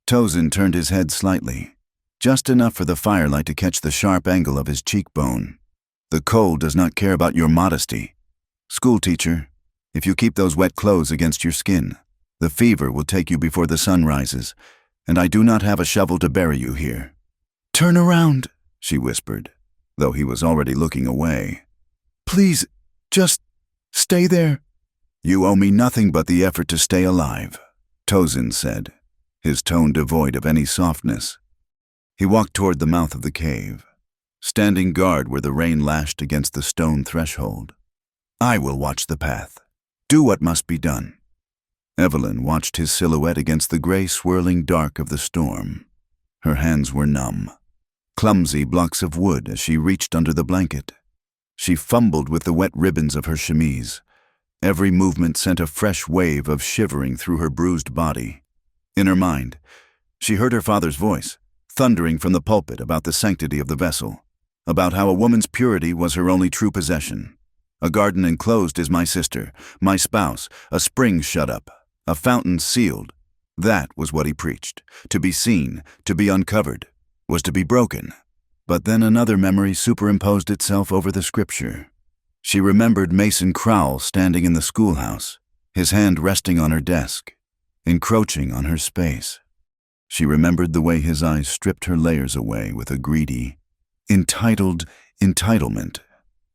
S1: Tozin turned his head slightly, just enough for the firelight to catch the sharp angle of his cheekbone. "The cold does not care about your modesty. Schoolteacher, if you keep those wet clothes against your skin, the fever will take you before the sun rises, and I do not have a shovel to bury you here." "Turn around," she whispered, though he was already looking away. "Please, just stay there." "You owe me nothing but the effort to stay alive," Tozin said, his tone devoid of any softness. He walked toward the mouth of the cave, standing guard where the rain lashed against the stone threshold. "I will watch the path. Do what must be done." Evelyn watched his silhouette against the gray swirling dark of the storm. Her hands were numb, clumsy blocks of wood as she reached under the blanket. She fumbled with the wet ribbons of her chemise. Every movement sent a fresh wave of shivering through her bruised body. In her mind, she heard her father's voice, thundering from the pulpit about the sanctity of the vessel, about how a woman's purity was her only true possession. "A garden enclosed is my sister, my spouse, a spring shut up, a fountain sealed." That was what he preached. To be seen, to be uncovered, was to be broken. But then another memory superimposed itself over the scripture. She remembered Mason Crowell standing in the schoolhouse, his hand resting on her desk, encroaching on her space. She remembered the way his eyes stripped her layers away with a greedy, entitled entitlement,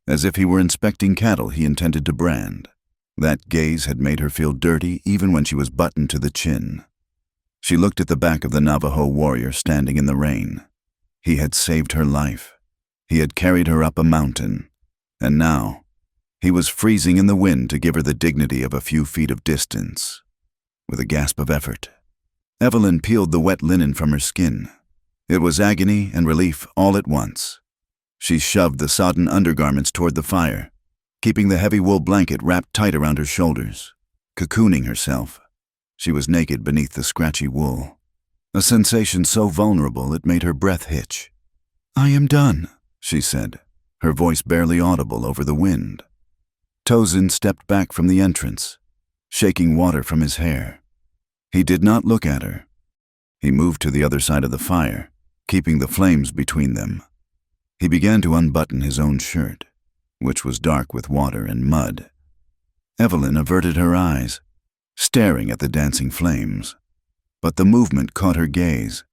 S1: as if he were inspecting cattle he intended to brand. That gaze had made her feel dirty even when she was buttoned to the chin. She looked at the back of the Navajo warrior standing in the rain. He had saved her life. He had carried her up a mountain. And now, he was freezing in the wind to give her the dignity of a few feet of distance. With a gasp of effort, Evelyn peeled the wet linen from her skin. It was agony and relief all at once. She shoved the sodden undergarments toward the fire, keeping the heavy wool blanket wrapped tight around her shoulders. Cocooning herself, she was naked beneath the scratchy wool, a sensation so vulnerable it made her breath hitch. "I am done," she said, her voice barely audible over the wind. Tozin stepped back from the entrance, shaking water from his hair. He did not look at her. He moved to the other side of the fire, keeping the flames between them. He began to unbutton his own shirt, which was dark with water and mud. Evelyn averted her eyes, staring at the dancing flames, but the movement caught her gaze.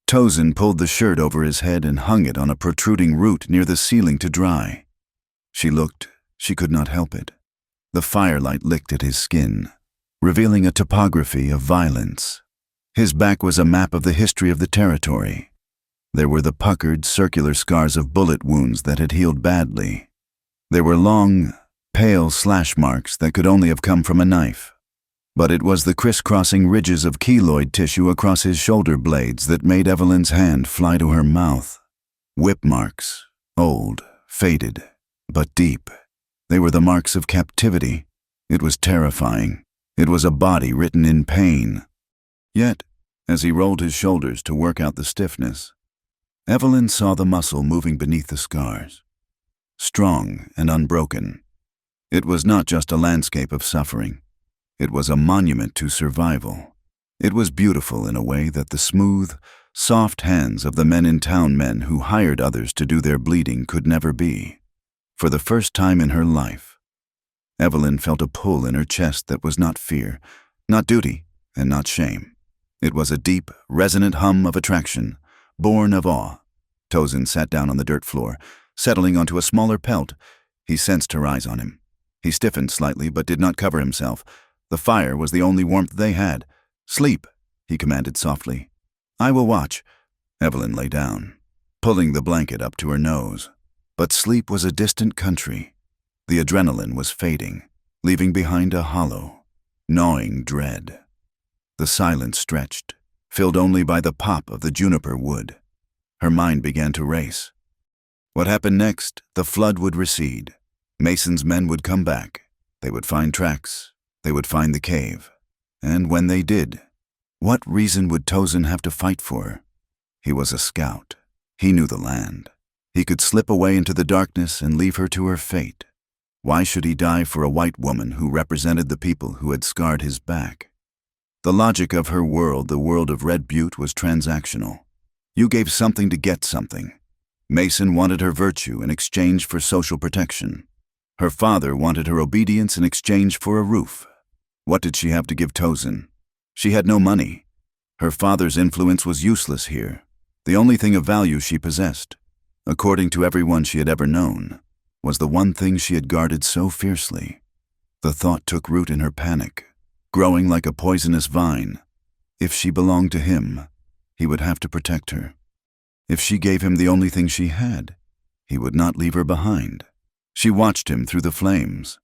S1: Tozin pulled the shirt over his head and hung it on a protruding root near the ceiling to dry. She looked. She could not help it. The firelight licked at his skin, revealing a topography of violence. His back was a map of the history of the territory. There were the puckered, circular scars of bullet wounds that had healed badly. There were long, pale slash marks that could only have come from a knife. But it was the crisscrossing ridges of keloid tissue across his shoulder blades that made Evelyn's hand fly to her mouth. Whip marks, old, faded, but deep. They were the marks of captivity. It was terrifying. It was a body written in pain. Yet, as he rolled his shoulders to work out the stiffness, Evelyn saw the muscle moving beneath the scars. Strong and unbroken. It was not just a landscape of suffering. It was a monument to survival. It was beautiful in a way that the smooth, soft hands of the men-in-town men who hired others to do their bleeding could never be. For the first time in her life, Evelyn felt a pull in her chest that was not fear, not duty, and not shame. It was a deep, resonant hum of attraction, born of awe. Tozin sat down on the dirt floor, settling onto a smaller pelt. He sensed her eyes on him. He stiffened slightly but did not cover himself. The fire was the only warmth they had. "Sleep," he commanded softly. "I will watch." Evelyn lay down, pulling the blanket up to her nose. But sleep was a distant country. The adrenaline was fading, leaving behind a hollow, gnawing dread. The silence stretched, filled only by the pop of the juniper wood. Her mind began to race. What happened next? The flood would recede. Mason's men would come back. They would find tracks. They would find the cave. And when they did, what reason would Tozin have to fight for? He was a scout. He knew the land. He could slip away into the darkness and leave her to her fate. Why should he die for a white woman who represented the people who had scarred his back? The logic of her world, the world of Red Butte, was transactional. You gave something to get something. Mason wanted her virtue in exchange for social protection. Her father wanted her obedience in exchange for a roof. What did she have to give Tozin? She had no money. Her father's influence was useless here. The only thing of value she possessed, according to everyone she had ever known, was the one thing she had guarded so fiercely. The thought took root in her panic, growing like a poisonous vine. If she belonged to him, he would have to protect her. If she gave him the only thing she had, he would not leave her behind. She watched him through the flames.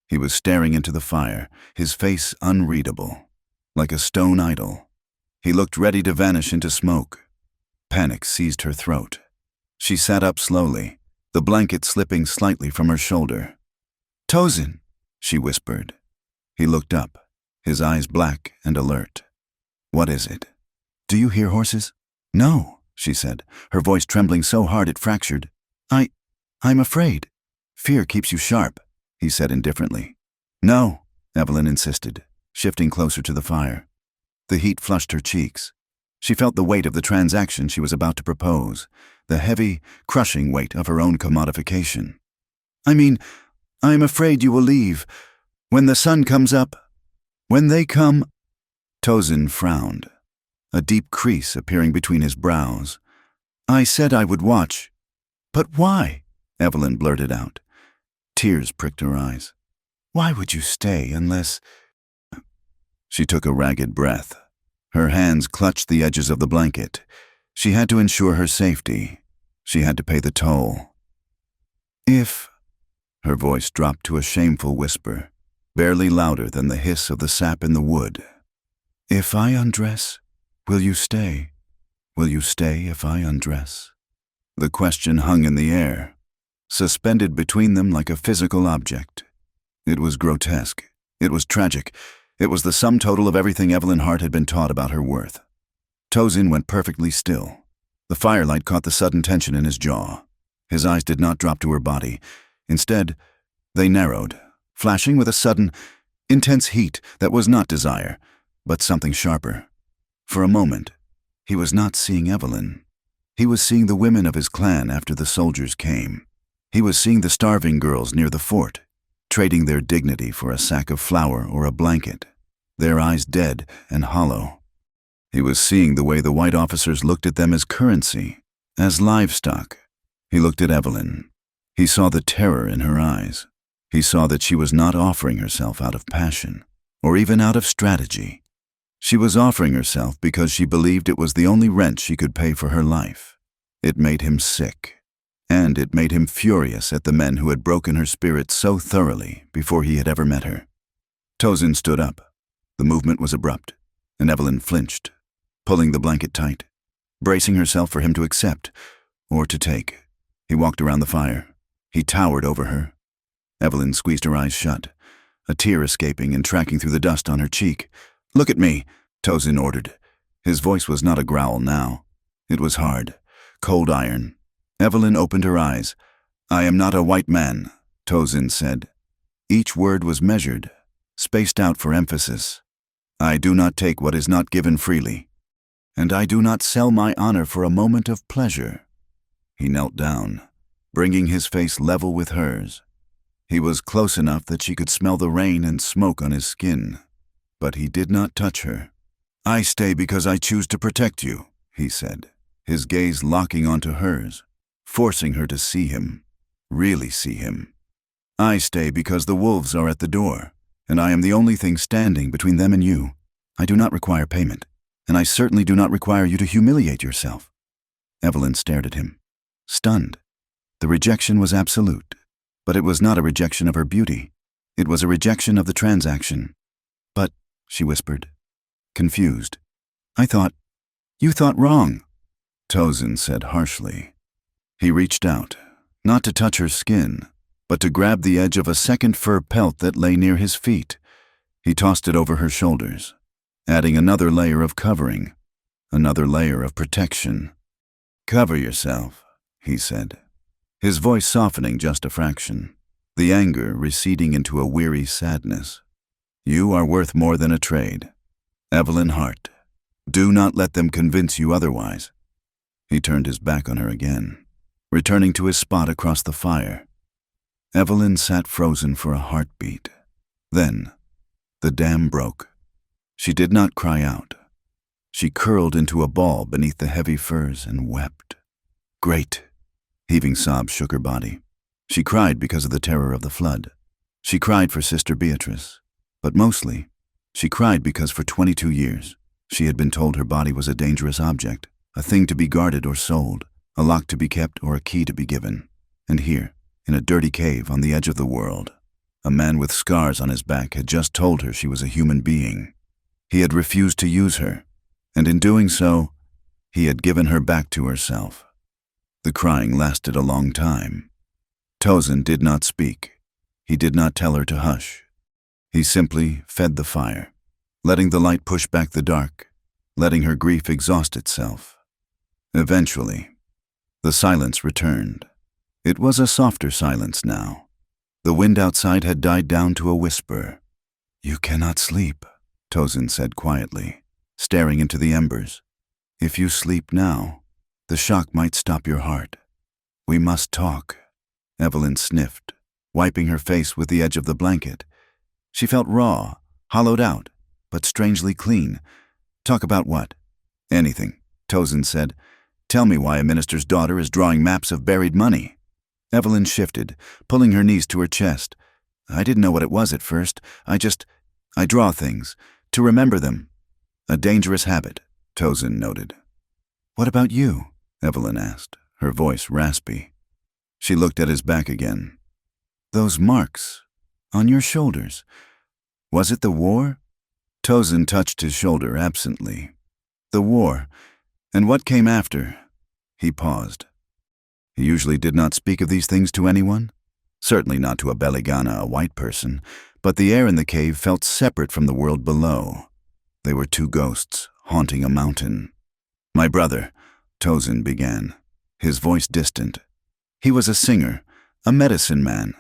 S1: He was staring into the fire, his face unreadable, like a stone idol. He looked ready to vanish into smoke. Panic seized her throat. She sat up slowly, the blanket slipping slightly from her shoulder. "Tozin," she whispered. He looked up, his eyes black and alert. "What is it?" "Do you hear horses?" "No," she said, her voice trembling so hard it fractured. I'm afraid." "Fear keeps you sharp," he said indifferently. "No," Evelyn insisted, shifting closer to the fire. The heat flushed her cheeks. She felt the weight of the transaction she was about to propose, the heavy, crushing weight of her own commodification. I'm afraid you will leave. When the sun comes up. When they come." Tozin frowned, a deep crease appearing between his brows. "I said I would watch." "But why?" Evelyn blurted out. Tears pricked her eyes. "Why would you stay unless—" She took a ragged breath. Her hands clutched the edges of the blanket. She had to ensure her safety. She had to pay the toll. "If—" Her voice dropped to a shameful whisper, barely louder than the hiss of the sap in the wood. "If I undress, will you stay? Will you stay if I undress?" The question hung in the air, suspended between them like a physical object. It was grotesque. It was tragic. It was the sum total of everything Evelyn Hart had been taught about her worth. Tozin went perfectly still. The firelight caught the sudden tension in his jaw. His eyes did not drop to her body. Instead, they narrowed, flashing with a sudden, intense heat that was not desire, but something sharper. For a moment, he was not seeing Evelyn. He was seeing the women of his clan after the soldiers came. He was seeing the starving girls near the fort, trading their dignity for a sack of flour or a blanket, their eyes dead and hollow. He was seeing the way the white officers looked at them as currency, as livestock. He looked at Evelyn. He saw the terror in her eyes. He saw that she was not offering herself out of passion, or even out of strategy. She was offering herself because she believed it was the only rent she could pay for her life. It made him sick, and it made him furious at the men who had broken her spirit so thoroughly before he had ever met her. Tozin stood up. The movement was abrupt, and Evelyn flinched, pulling the blanket tight, bracing herself for him to accept or to take. He walked around the fire. He towered over her. Evelyn squeezed her eyes shut, a tear escaping and tracking through the dust on her cheek. "Look at me," Tozin ordered. His voice was not a growl now. It was hard, cold iron. Evelyn opened her eyes. "I am not a white man," Tozin said. Each word was measured, spaced out for emphasis. "I do not take what is not given freely, and I do not sell my honor for a moment of pleasure." He knelt down, bringing his face level with hers. He was close enough that she could smell the rain and smoke on his skin, but he did not touch her. "I stay because I choose to protect you," he said, his gaze locking onto hers, forcing her to see him, really see him. "I stay because the wolves are at the door, and I am the only thing standing between them and you. I do not require payment, and I certainly do not require you to humiliate yourself." Evelyn stared at him, stunned. The rejection was absolute, but it was not a rejection of her beauty. It was a rejection of the transaction. "But," she whispered, confused, You thought wrong," Tozin said harshly. He reached out, not to touch her skin, but to grab the edge of a second fur pelt that lay near his feet. He tossed it over her shoulders, adding another layer of covering, another layer of protection. "Cover yourself," he said, his voice softening just a fraction, the anger receding into a weary sadness. "You are worth more than a trade. Evelyn Hart, do not let them convince you otherwise." He turned his back on her again, returning to his spot across the fire. Evelyn sat frozen for a heartbeat. Then, the dam broke. She did not cry out. She curled into a ball beneath the heavy furs and wept. "Great!" Heaving sobs shook her body. She cried because of the terror of the flood. She cried for Sister Beatrice. But mostly, she cried because for 22 years, she had been told her body was a dangerous object, a thing to be guarded or sold, a lock to be kept or a key to be given. And here, in a dirty cave on the edge of the world, a man with scars on his back had just told her she was a human being. He had refused to use her, and in doing so, he had given her back to herself. The crying lasted a long time. Tozin did not speak. He did not tell her to hush. He simply fed the fire, letting the light push back the dark, letting her grief exhaust itself. Eventually, the silence returned. It was a softer silence now. The wind outside had died down to a whisper. "You cannot sleep," Tozin said quietly, staring into the embers. "If you sleep now, the shock might stop your heart. We must talk." Evelyn sniffed, wiping her face with the edge of the blanket. She felt raw, hollowed out, but strangely clean. "Talk about what?" "Anything," Tozin said. "Tell me why a minister's daughter is drawing maps of buried money." Evelyn shifted, pulling her knees to her chest. "I didn't know what it was at first. I draw things, to remember them." "A dangerous habit," Tozin noted. "What about you?" Evelyn asked, her voice raspy. She looked at his back again. "Those marks, on your shoulders. Was it the war?" Tozin touched his shoulder absently. "The war. And what came after?" He paused. He usually did not speak of these things to anyone. Certainly not to a Beligana, a white person, but the air in the cave felt separate from the world below. They were two ghosts haunting a mountain. "My brother," Tozin began, his voice distant. "He was a singer, a medicine man.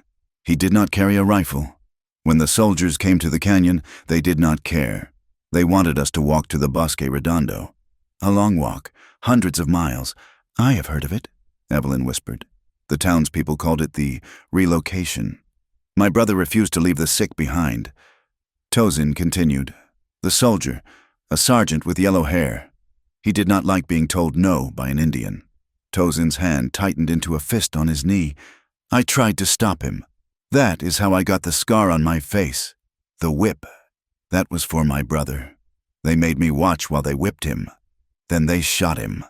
S1: He did not carry a rifle. When the soldiers came to the canyon, they did not care. They wanted us to walk to the Bosque Redondo. A long walk, hundreds of miles. I have heard of it," Evelyn whispered. "The townspeople called it the relocation. My brother refused to leave the sick behind." Tozin continued. "The soldier, a sergeant with yellow hair. He did not like being told no by an Indian." Tozin's hand tightened into a fist on his knee. "I tried to stop him. That is how I got the scar on my face. The whip. That was for my brother." They made me watch while they whipped him. Then they shot him."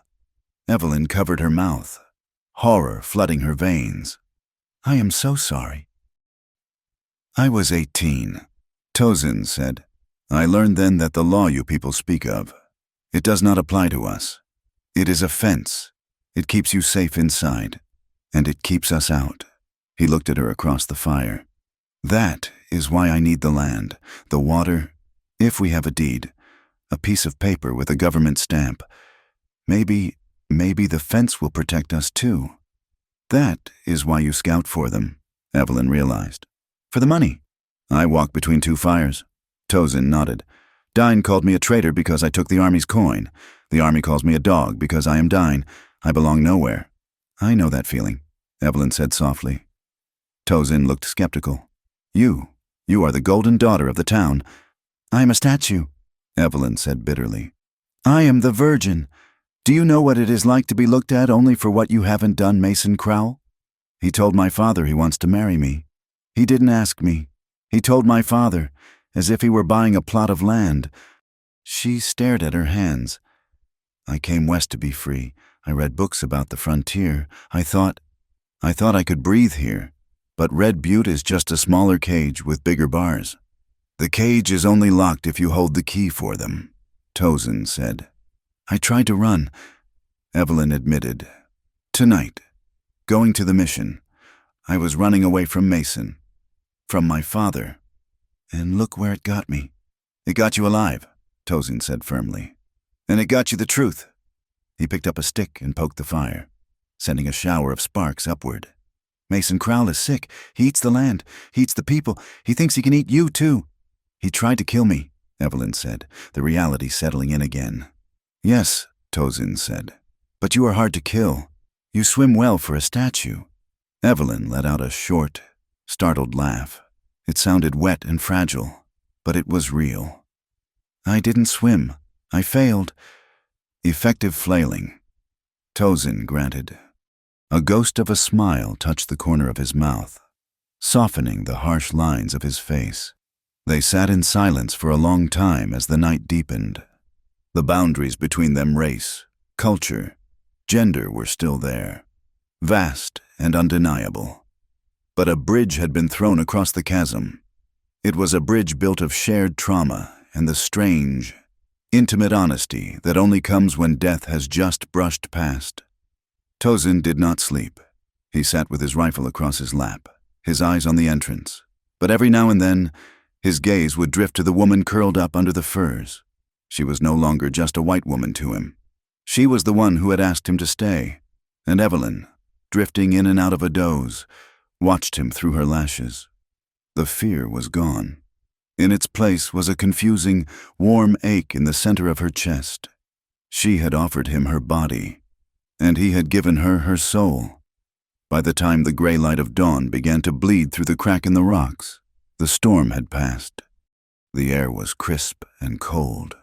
S1: Evelyn covered her mouth, horror flooding her veins. "I am so sorry." "I was 18, Tozin said. "I learned then that the law you people speak of, it does not apply to us. It is a fence. It keeps you safe inside, and it keeps us out." He looked at her across the fire. "That is why I need the land, the water, if we have a deed, a piece of paper with a government stamp. Maybe the fence will protect us too." "That is why you scout for them," Evelyn realized. "For the money." "I walk between two fires." Tozin nodded. "Dine called me a traitor because I took the army's coin. The army calls me a dog because I am Dine. I belong nowhere." "I know that feeling," Evelyn said softly. Tozin looked skeptical. You are the golden daughter of the town." "I am a statue," Evelyn said bitterly. "I am the virgin. Do you know what it is like to be looked at only for what you haven't done, Mason Crowell? He told my father he wants to marry me. He didn't ask me. He told my father, as if he were buying a plot of land." She stared at her hands. "I came west to be free. I read books about the frontier. I thought I could breathe here. But Red Butte is just a smaller cage with bigger bars." "The cage is only locked if you hold the key for them," Tozin said. "I tried to run," Evelyn admitted. "Tonight, going to the mission, I was running away from Mason, from my father. And look where it got me." "It got you alive," Tozin said firmly. "And it got you the truth." He picked up a stick and poked the fire, sending a shower of sparks upward. "Mason Crowell is sick. He eats the land. He eats the people. He thinks he can eat you, too." "He tried to kill me," Evelyn said, the reality settling in again. "Yes," Tozin said, "but you are hard to kill. You swim well for a statue." Evelyn let out a short, startled laugh. It sounded wet and fragile, but it was real. "I didn't swim. I failed." "Effective flailing," Tozin granted. A ghost of a smile touched the corner of his mouth, softening the harsh lines of his face. They sat in silence for a long time as the night deepened. The boundaries between them, race, culture, gender, were still there, vast and undeniable. But a bridge had been thrown across the chasm. It was a bridge built of shared trauma and the strange, intimate honesty that only comes when death has just brushed past. Tozin did not sleep. He sat with his rifle across his lap, his eyes on the entrance. But every now and then, his gaze would drift to the woman curled up under the firs. She was no longer just a white woman to him. She was the one who had asked him to stay. And Evelyn, drifting in and out of a doze, watched him through her lashes. The fear was gone. In its place was a confusing, warm ache in the center of her chest. She had offered him her body, and he had given her her soul. By the time the gray light of dawn began to bleed through the crack in the rocks, the storm had passed. The air was crisp and cold.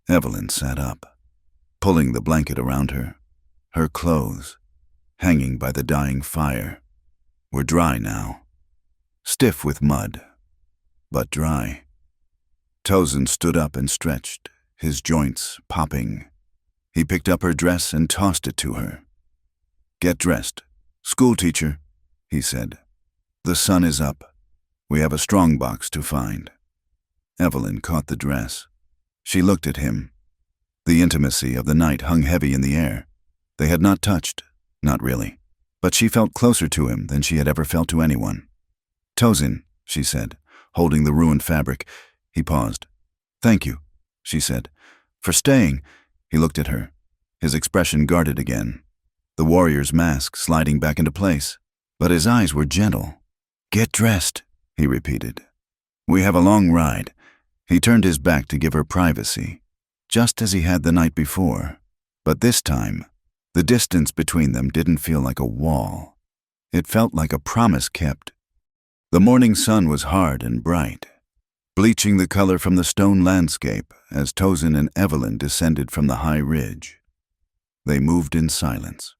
S1: Evelyn sat up, pulling the blanket around her. Her clothes, hanging by the dying fire, were dry now, stiff with mud, but dry. Tozin stood up and stretched, his joints popping. He picked up her dress and tossed it to her. "Get dressed. School teacher," he said. "The sun is up. We have a strong box to find." Evelyn caught the dress. She looked at him. The intimacy of the night hung heavy in the air. They had not touched, not really, but she felt closer to him than she had ever felt to anyone. "Tozin," she said, holding the ruined fabric. He paused. "Thank you," she said, "for staying." He looked at her, his expression guarded again, the warrior's mask sliding back into place, but his eyes were gentle. "Get dressed," he repeated. "We have a long ride." He turned his back to give her privacy, just as he had the night before, but this time, the distance between them didn't feel like a wall. It felt like a promise kept. The morning sun was hard and bright, bleaching the color from the stone landscape as Tozin and Evelyn descended from the high ridge. They moved in silence,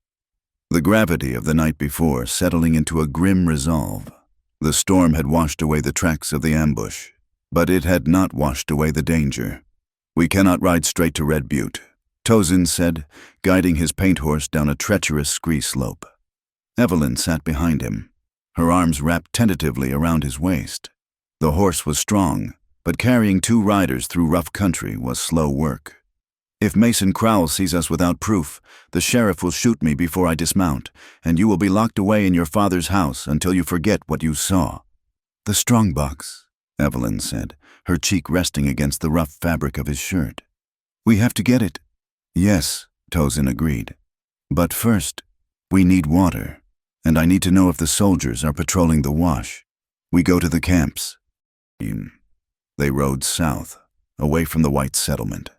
S1: the gravity of the night before settling into a grim resolve. The storm had washed away the tracks of the ambush, but it had not washed away the danger. "We cannot ride straight to Red Butte," Tozin said, guiding his paint horse down a treacherous scree slope. Evelyn sat behind him, her arms wrapped tentatively around his waist. The horse was strong, but carrying 2 riders through rough country was slow work. "If Mason Crowell sees us without proof, the sheriff will shoot me before I dismount, and you will be locked away in your father's house until you forget what you saw." "The strongbox," Evelyn said, her cheek resting against the rough fabric of his shirt. "We have to get it." "Yes," Tozin agreed. "But first, we need water, and I need to know if the soldiers are patrolling the wash. We go to the camps." They rode south, away from the white settlement,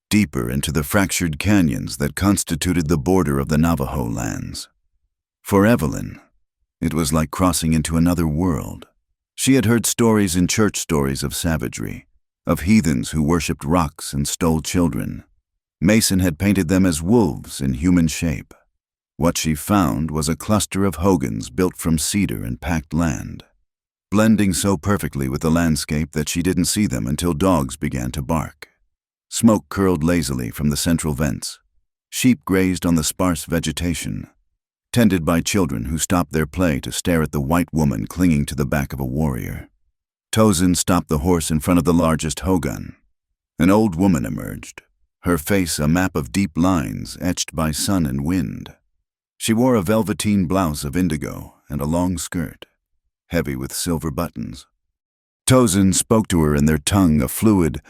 S1: deeper into the fractured canyons that constituted the border of the Navajo lands. For Evelyn, it was like crossing into another world. She had heard stories and church stories of savagery, of heathens who worshipped rocks and stole children. Mason had painted them as wolves in human shape. What she found was a cluster of hogans built from cedar and packed land, blending so perfectly with the landscape that she didn't see them until dogs began to bark. Smoke curled lazily from the central vents. Sheep grazed on the sparse vegetation, tended by children who stopped their play to stare at the white woman clinging to the back of a warrior. Tozin stopped the horse in front of the largest hogan. An old woman emerged, her face a map of deep lines etched by sun and wind. She wore a velveteen blouse of indigo and a long skirt, heavy with silver buttons. Tozin spoke to her in their tongue, a fluid,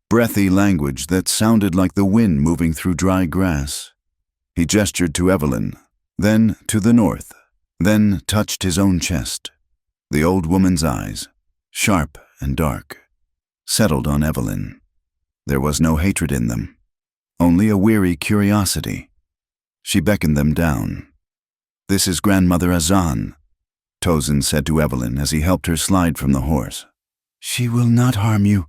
S1: breathy language that sounded like the wind moving through dry grass. He gestured to Evelyn, then to the north, then touched his own chest. The old woman's eyes, sharp and dark, settled on Evelyn. There was no hatred in them, only a weary curiosity. She beckoned them down. "This is Grandmother Azan," Tozin said to Evelyn as he helped her slide from the horse. "She will not harm you."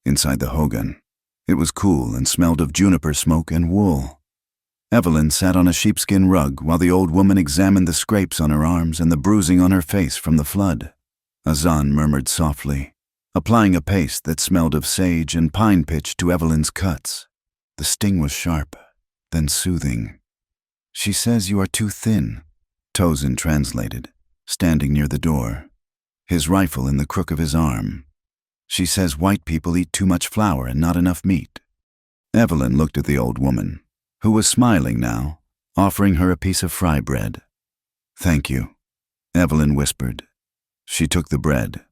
S1: Inside the hogan, it was cool and smelled of juniper smoke and wool. Evelyn sat on a sheepskin rug while the old woman examined the scrapes on her arms and the bruising on her face from the flood. Azan murmured softly, applying a paste that smelled of sage and pine pitch to Evelyn's cuts. The sting was sharp, then soothing. "She says you are too thin," Tozin translated, standing near the door, his rifle in the crook of his arm. "She says white people eat too much flour and not enough meat." Evelyn looked at the old woman, who was smiling now, offering her a piece of fry bread. "Thank you," Evelyn whispered. She took the bread,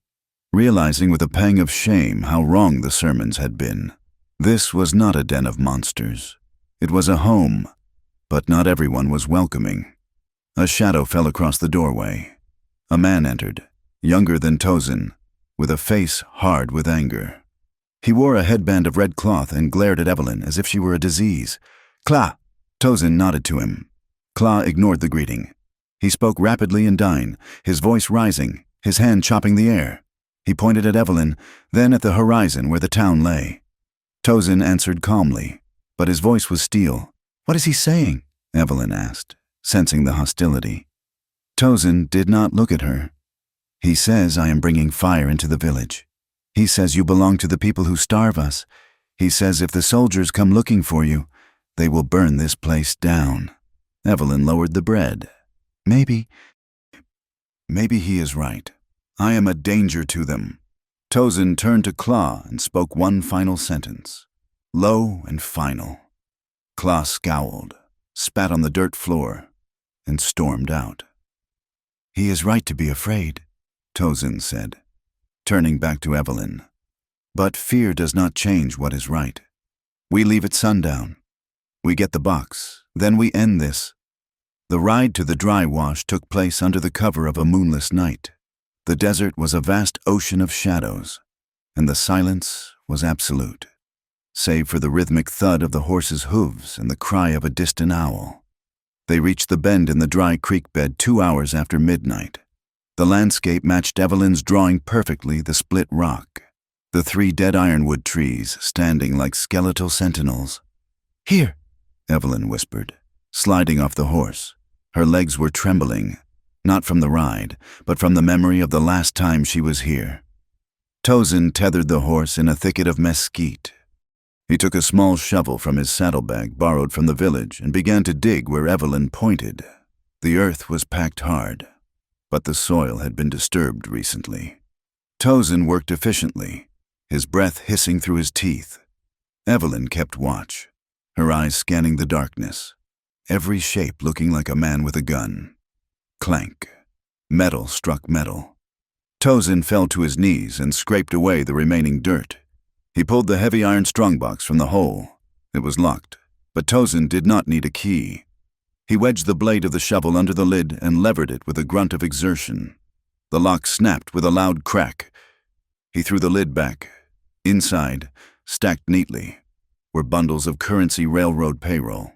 S1: realizing with a pang of shame how wrong the sermons had been. This was not a den of monsters. It was a home, but not everyone was welcoming. A shadow fell across the doorway. A man entered, younger than Tozin, with a face hard with anger. He wore a headband of red cloth and glared at Evelyn as if she were a disease. "Kla!" Tozin nodded to him. Kla ignored the greeting. He spoke rapidly and dying, his voice rising, his hand chopping the air. He pointed at Evelyn, then at the horizon where the town lay. Tozin answered calmly, but his voice was steel. "What is he saying?" Evelyn asked, sensing the hostility. Tozin did not look at her. "He says I am bringing fire into the village. He says you belong to the people who starve us. He says if the soldiers come looking for you, they will burn this place down." Evelyn lowered the bread. Maybe he is right. I am a danger to them." Tozin turned to Kla and spoke one final sentence, low and final. Kla scowled, spat on the dirt floor, and stormed out. "He is right to be afraid," Tozin said, turning back to Evelyn. "But fear does not change what is right. We leave at sundown. We get the box, then we end this." The ride to the dry wash took place under the cover of a moonless night. The desert was a vast ocean of shadows, and the silence was absolute, save for the rhythmic thud of the horse's hooves and the cry of a distant owl. They reached the bend in the dry creek bed 2 hours after midnight. The landscape matched Evelyn's drawing perfectly, the split rock, the 3 dead ironwood trees standing like skeletal sentinels. "Here," Evelyn whispered, sliding off the horse. Her legs were trembling, not from the ride, but from the memory of the last time she was here. Tozin tethered the horse in a thicket of mesquite. He took a small shovel from his saddlebag borrowed from the village and began to dig where Evelyn pointed. The earth was packed hard, but the soil had been disturbed recently. Tozin worked efficiently, his breath hissing through his teeth. Evelyn kept watch, her eyes scanning the darkness, every shape looking like a man with a gun. Clank. Metal struck metal. Tozin fell to his knees and scraped away the remaining dirt. He pulled the heavy iron strongbox from the hole. It was locked, but Tozin did not need a key. He wedged the blade of the shovel under the lid and levered it with a grunt of exertion. The lock snapped with a loud crack. He threw the lid back. Inside, stacked neatly, were bundles of currency railroad payroll.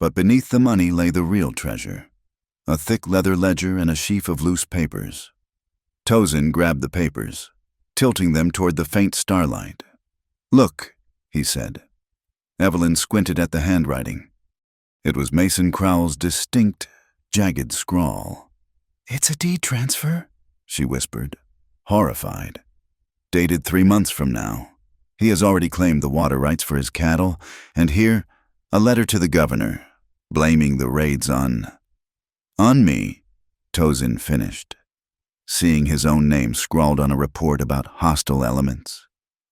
S1: But beneath the money lay the real treasure, a thick leather ledger and a sheaf of loose papers. Tozin grabbed the papers, tilting them toward the faint starlight. "Look," he said. Evelyn squinted at the handwriting. It was Mason Crowell's distinct, jagged scrawl. "It's a deed transfer," she whispered, horrified. "Dated 3 months from now. He has already claimed the water rights for his cattle, and here, a letter to the governor, blaming the raids on me," Tozin finished, seeing his own name scrawled on a report about hostile elements.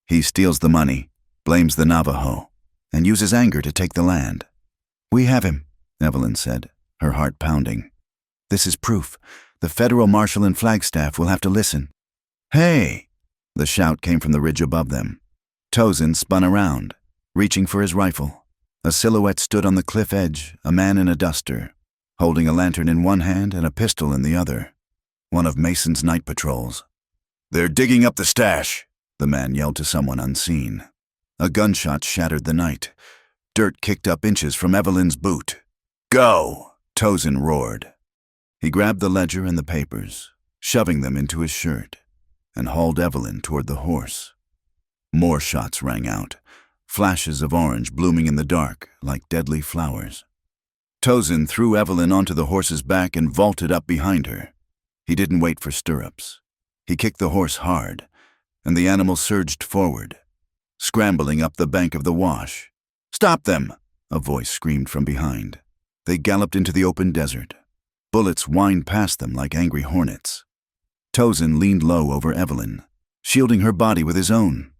S1: "He steals the money, blames the Navajo, and uses anger to take the land." "We have him," Evelyn said, her heart pounding. "This is proof. The federal marshal and Flagstaff will have to listen." "Hey!" The shout came from the ridge above them. Tozin spun around, reaching for his rifle. A silhouette stood on the cliff edge, a man in a duster, holding a lantern in one hand and a pistol in the other. One of Mason's night patrols. "They're digging up the stash," the man yelled to someone unseen. A gunshot shattered the night. Dirt kicked up inches from Evelyn's boot. "Go!" Tozin roared. He grabbed the ledger and the papers, shoving them into his shirt, and hauled Evelyn toward the horse. More shots rang out, flashes of orange blooming in the dark like deadly flowers. Tozin threw Evelyn onto the horse's back and vaulted up behind her. He didn't wait for stirrups. He kicked the horse hard, and the animal surged forward, scrambling up the bank of the wash. "Stop them!" a voice screamed from behind. They galloped into the open desert. Bullets whined past them like angry hornets. Tozin leaned low over Evelyn, shielding her body with his own.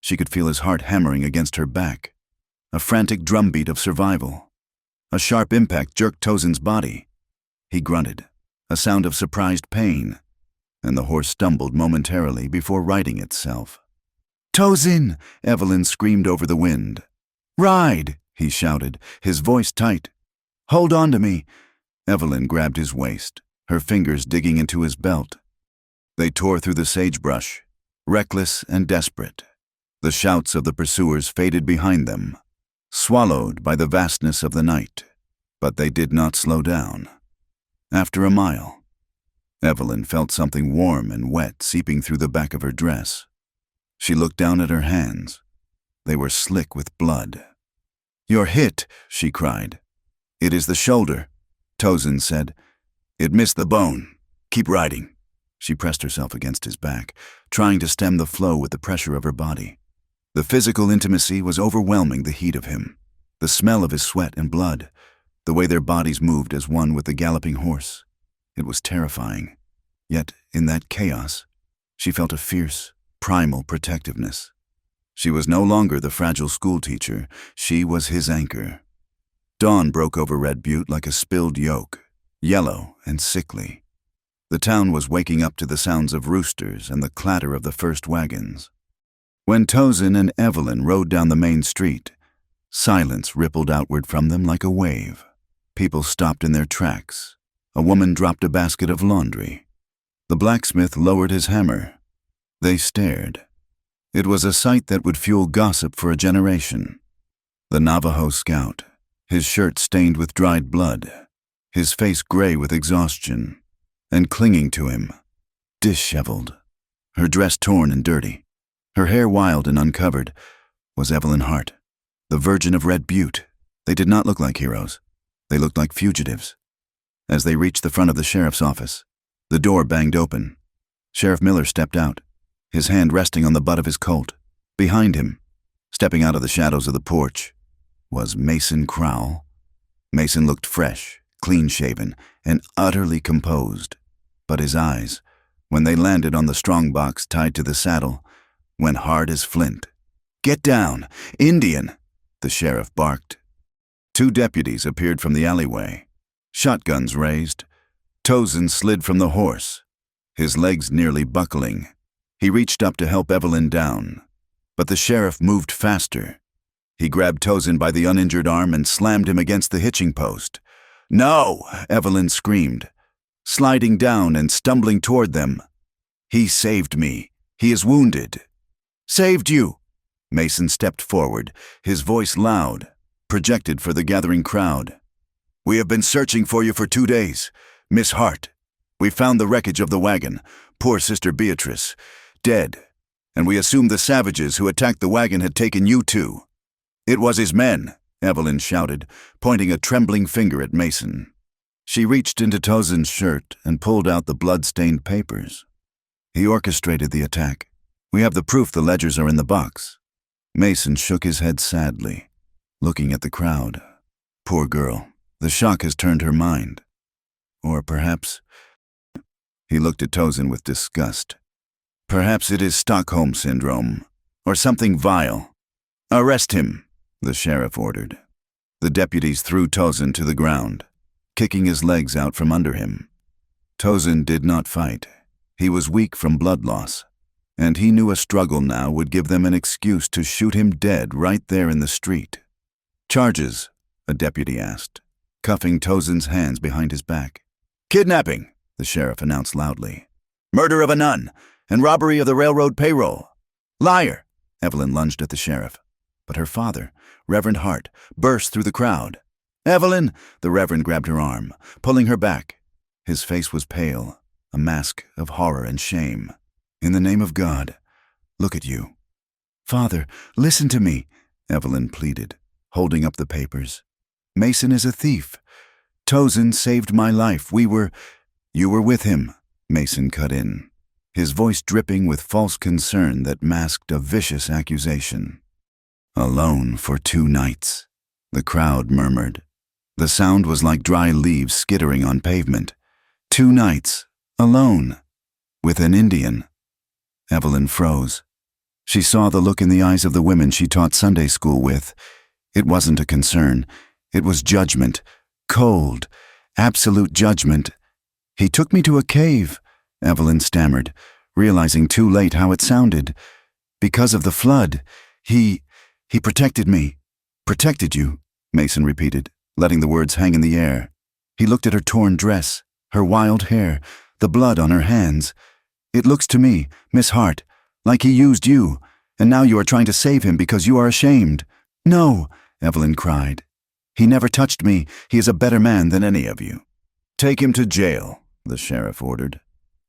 S1: She could feel his heart hammering against her back, a frantic drumbeat of survival. A sharp impact jerked Tozin's body. He grunted, a sound of surprised pain, and the horse stumbled momentarily before righting itself. "Tozin!" Evelyn screamed over the wind. "Ride!" he shouted, his voice tight. "Hold on to me!" Evelyn grabbed his waist, her fingers digging into his belt. They tore through the sagebrush, reckless and desperate. The shouts of the pursuers faded behind them, swallowed by the vastness of the night, but they did not slow down. After a mile, Evelyn felt something warm and wet seeping through the back of her dress. She looked down at her hands. They were slick with blood. "You're hit," she cried. "It is the shoulder," Tozin said. "It missed the bone. Keep riding." She pressed herself against his back, trying to stem the flow with the pressure of her body. The physical intimacy was overwhelming the heat of him, the smell of his sweat and blood, the way their bodies moved as one with the galloping horse. It was terrifying. Yet, in that chaos, she felt a fierce, primal protectiveness. She was no longer the fragile schoolteacher. She was his anchor. Dawn broke over Red Butte like a spilled yolk, yellow and sickly. The town was waking up to the sounds of roosters and the clatter of the first wagons. When Tozin and Evelyn rode down the main street, silence rippled outward from them like a wave. People stopped in their tracks. A woman dropped a basket of laundry. The blacksmith lowered his hammer. They stared. It was a sight that would fuel gossip for a generation. The Navajo scout, his shirt stained with dried blood, his face gray with exhaustion, and clinging to him, disheveled, her dress torn and dirty, her hair wild and uncovered, was Evelyn Hart, the Virgin of Red Butte. They did not look like heroes. They looked like fugitives. As they reached the front of the sheriff's office, the door banged open. Sheriff Miller stepped out, his hand resting on the butt of his Colt. Behind him, Stepping out of the shadows of the porch was Mason Crowell. Mason looked fresh, clean-shaven, and utterly composed. But his eyes, when they landed on the strongbox tied to the saddle, went hard as flint. "Get down! Indian!" the sheriff barked. 2 deputies appeared from the alleyway, shotguns raised. Tozin slid from the horse, his legs nearly buckling. He reached up to help Evelyn down, but the sheriff moved faster. He grabbed Tozin by the uninjured arm and slammed him against the hitching post. "No!" Evelyn screamed, sliding down and stumbling toward them. "He saved me. He is wounded." "Saved you!" Mason stepped forward, his voice loud, projected for the gathering crowd. "We have been searching for you for 2 days. Miss Hart. We found the wreckage of the wagon, poor Sister Beatrice, dead, and we assumed the savages who attacked the wagon had taken you too." "It was his men," Evelyn shouted, pointing a trembling finger at Mason. She reached into Tozin's shirt and pulled out the blood-stained papers. "He orchestrated the attack. We have the proof the ledgers are in the box." Mason shook his head sadly, looking at the crowd. "Poor girl, the shock has turned her mind. Or perhaps—" He looked at Tozin with disgust. "Perhaps it is Stockholm Syndrome, or something vile." "Arrest him," the sheriff ordered. The deputies threw Tozin to the ground, kicking his legs out from under him. Tozin did not fight. He was weak from blood loss, and he knew a struggle now would give them an excuse to shoot him dead right there in the street. "Charges?" a deputy asked, cuffing Tozin's hands behind his back. "Kidnapping," the sheriff announced loudly. "Murder of a nun, and robbery of the railroad payroll." "Liar!" Evelyn lunged at the sheriff, but her father, Reverend Hart, burst through the crowd. "Evelyn!" The Reverend grabbed her arm, pulling her back. His face was pale, a mask of horror and shame. "In the name of God, look at you." "Father, listen to me," Evelyn pleaded, holding up the papers. "Mason is a thief. Tozin saved my life. You were with him," Mason cut in, his voice dripping with false concern that masked a vicious accusation. "Alone for 2 nights," the crowd murmured. The sound was like dry leaves skittering on pavement. 2 nights, alone, with an Indian. Evelyn froze. She saw the look in the eyes of the women she taught Sunday school with. It wasn't a concern. It was judgment. Cold, absolute judgment. "He took me to a cave," Evelyn stammered, realizing too late how it sounded. "Because of the flood. He protected me." "Protected you," Mason repeated, letting the words hang in the air. He looked at her torn dress, her wild hair, the blood on her hands. "It looks to me, Miss Hart, like he used you, and now you are trying to save him because you are ashamed." "No," Evelyn cried. "He never touched me. He is a better man than any of you." "Take him to jail," the sheriff ordered.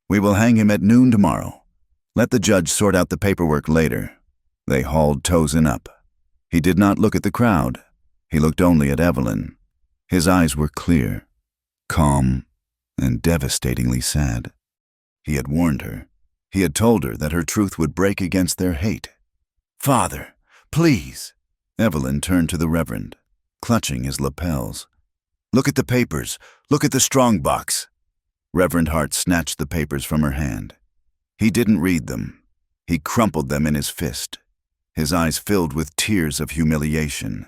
S1: "We will hang him at noon tomorrow. Let the judge sort out the paperwork later." They hauled Tozin up. He did not look at the crowd. He looked only at Evelyn. His eyes were clear, calm, and devastatingly sad. He had warned her. He had told her that her truth would break against their hate. "Father, please." Evelyn turned to the Reverend, clutching his lapels. "Look at the papers. Look at the strongbox." Reverend Hart snatched the papers from her hand. He didn't read them. He crumpled them in his fist, his eyes filled with tears of humiliation.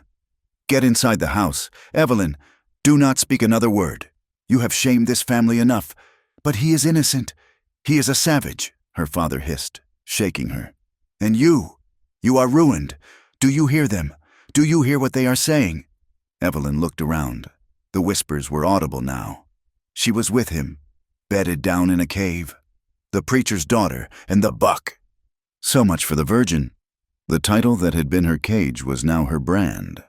S1: "Get inside the house. Evelyn, do not speak another word. You have shamed this family enough." "But he is innocent. He is a savage," her father hissed, shaking her. "And you are ruined. Do you hear them? Do you hear what they are saying?" Evelyn looked around. The whispers were audible now. She was with him, bedded down in a cave. The preacher's daughter and the buck. So much for the virgin. The title that had been her cage was now her brand.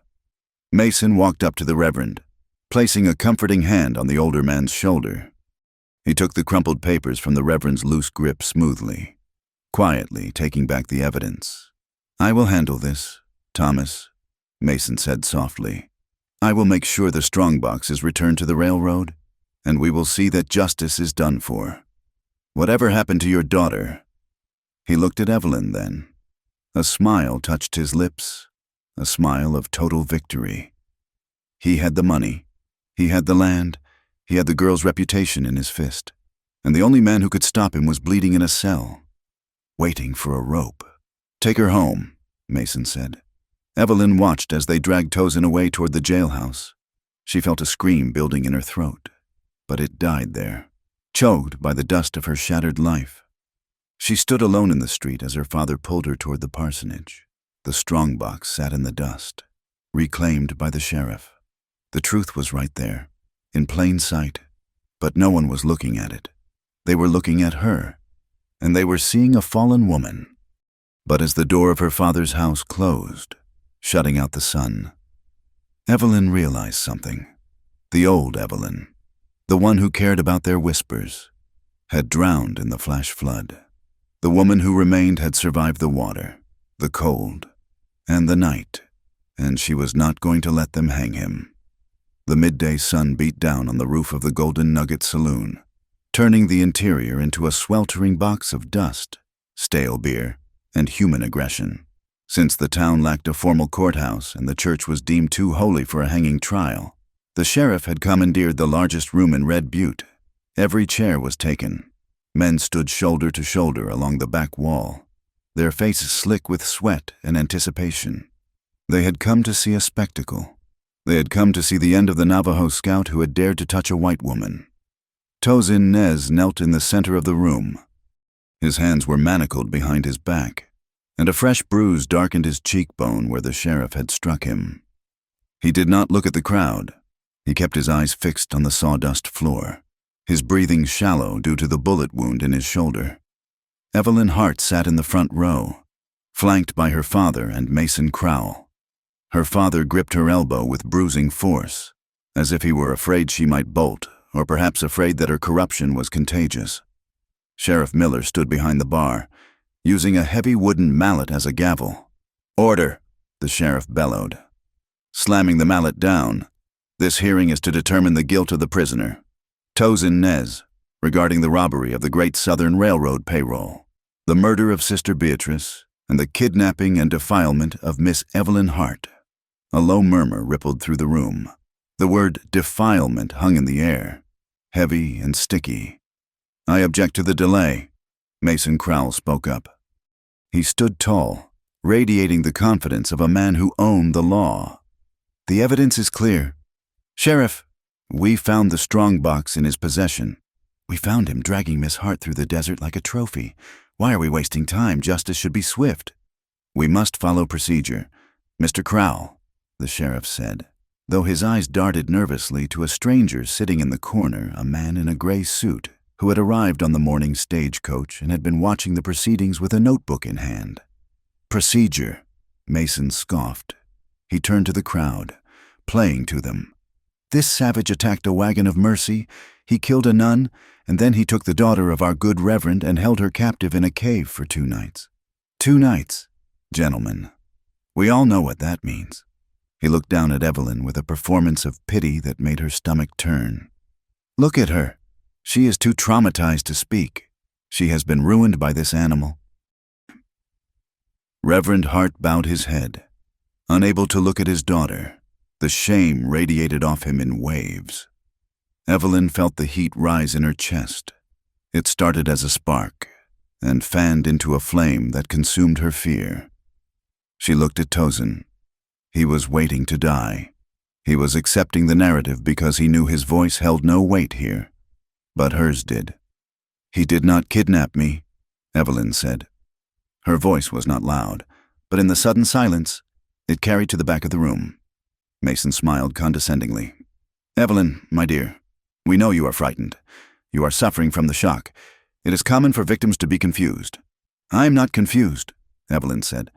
S1: Mason walked up to the Reverend, placing a comforting hand on the older man's shoulder. He took the crumpled papers from the Reverend's loose grip smoothly, quietly taking back the evidence. "I will handle this, Thomas," Mason said softly. "I will make sure the strongbox is returned to the railroad, and we will see that justice is done for. Whatever happened to your daughter?" He looked at Evelyn then. A smile touched his lips, a smile of total victory. He had the money, he had the land, he had the girl's reputation in his fist, and the only man who could stop him was bleeding in a cell, waiting for a rope. "Take her home," Mason said. Evelyn watched as they dragged Tozin away toward the jailhouse. She felt a scream building in her throat, but it died there, choked by the dust of her shattered life. She stood alone in the street as her father pulled her toward the parsonage. The strongbox sat in the dust, reclaimed by the sheriff. The truth was right there, in plain sight, but no one was looking at it. They were looking at her, and they were seeing a fallen woman. But as the door of her father's house closed, shutting out the sun, Evelyn realized something. The old Evelyn, the one who cared about their whispers, had drowned in the flash flood. The woman who remained had survived the water, the cold, and the night, and she was not going to let them hang him. The midday sun beat down on the roof of the Golden Nugget Saloon, turning the interior into a sweltering box of dust, stale beer, and human aggression. Since the town lacked a formal courthouse and the church was deemed too holy for a hanging trial, the sheriff had commandeered the largest room in Red Butte. Every chair was taken. Men stood shoulder to shoulder along the back wall, their faces slick with sweat and anticipation. They had come to see a spectacle. They had come to see the end of the Navajo scout who had dared to touch a white woman. Tozin Nez knelt in the center of the room. His hands were manacled behind his back, and a fresh bruise darkened his cheekbone where the sheriff had struck him. He did not look at the crowd. He kept his eyes fixed on the sawdust floor, his breathing shallow due to the bullet wound in his shoulder. Evelyn Hart sat in the front row, flanked by her father and Mason Crowell. Her father gripped her elbow with bruising force, as if he were afraid she might bolt, or perhaps afraid that her corruption was contagious. Sheriff Miller stood behind the bar, using a heavy wooden mallet as a gavel. "Order," the sheriff bellowed. Slamming the mallet down, "This hearing is to determine the guilt of the prisoner, Tozin Nez, regarding the robbery of the Great Southern Railroad payroll, the murder of Sister Beatrice, and the kidnapping and defilement of Miss Evelyn Hart." A low murmur rippled through the room. The word defilement hung in the air, heavy and sticky. "I object to the delay," Mason Crowell spoke up. He stood tall, radiating the confidence of a man who owned the law. "The evidence is clear. Sheriff, we found the strongbox in his possession. We found him dragging Miss Hart through the desert like a trophy. Why are we wasting time? Justice should be swift." "We must follow procedure. Mr. Crowell," the sheriff said, though his eyes darted nervously to a stranger sitting in the corner, a man in a gray suit, who had arrived on the morning stagecoach and had been watching the proceedings with a notebook in hand. "Procedure," Mason scoffed. He turned to the crowd, playing to them. "This savage attacked a wagon of mercy, he killed a nun, and then he took the daughter of our good reverend and held her captive in a cave for 2 nights. 2 nights, gentlemen. We all know what that means." He looked down at Evelyn with a performance of pity that made her stomach turn. "Look at her. She is too traumatized to speak. She has been ruined by this animal." Reverend Hart bowed his head, unable to look at his daughter. The shame radiated off him in waves. Evelyn felt the heat rise in her chest. It started as a spark and fanned into a flame that consumed her fear. She looked at Tozin. He was waiting to die. He was accepting the narrative because he knew his voice held no weight here. But hers did. "He did not kidnap me," Evelyn said. Her voice was not loud, but in the sudden silence, it carried to the back of the room. Mason smiled condescendingly. "Evelyn, my dear, we know you are frightened. You are suffering from the shock. It is common for victims to be confused." "I am not confused," Evelyn said,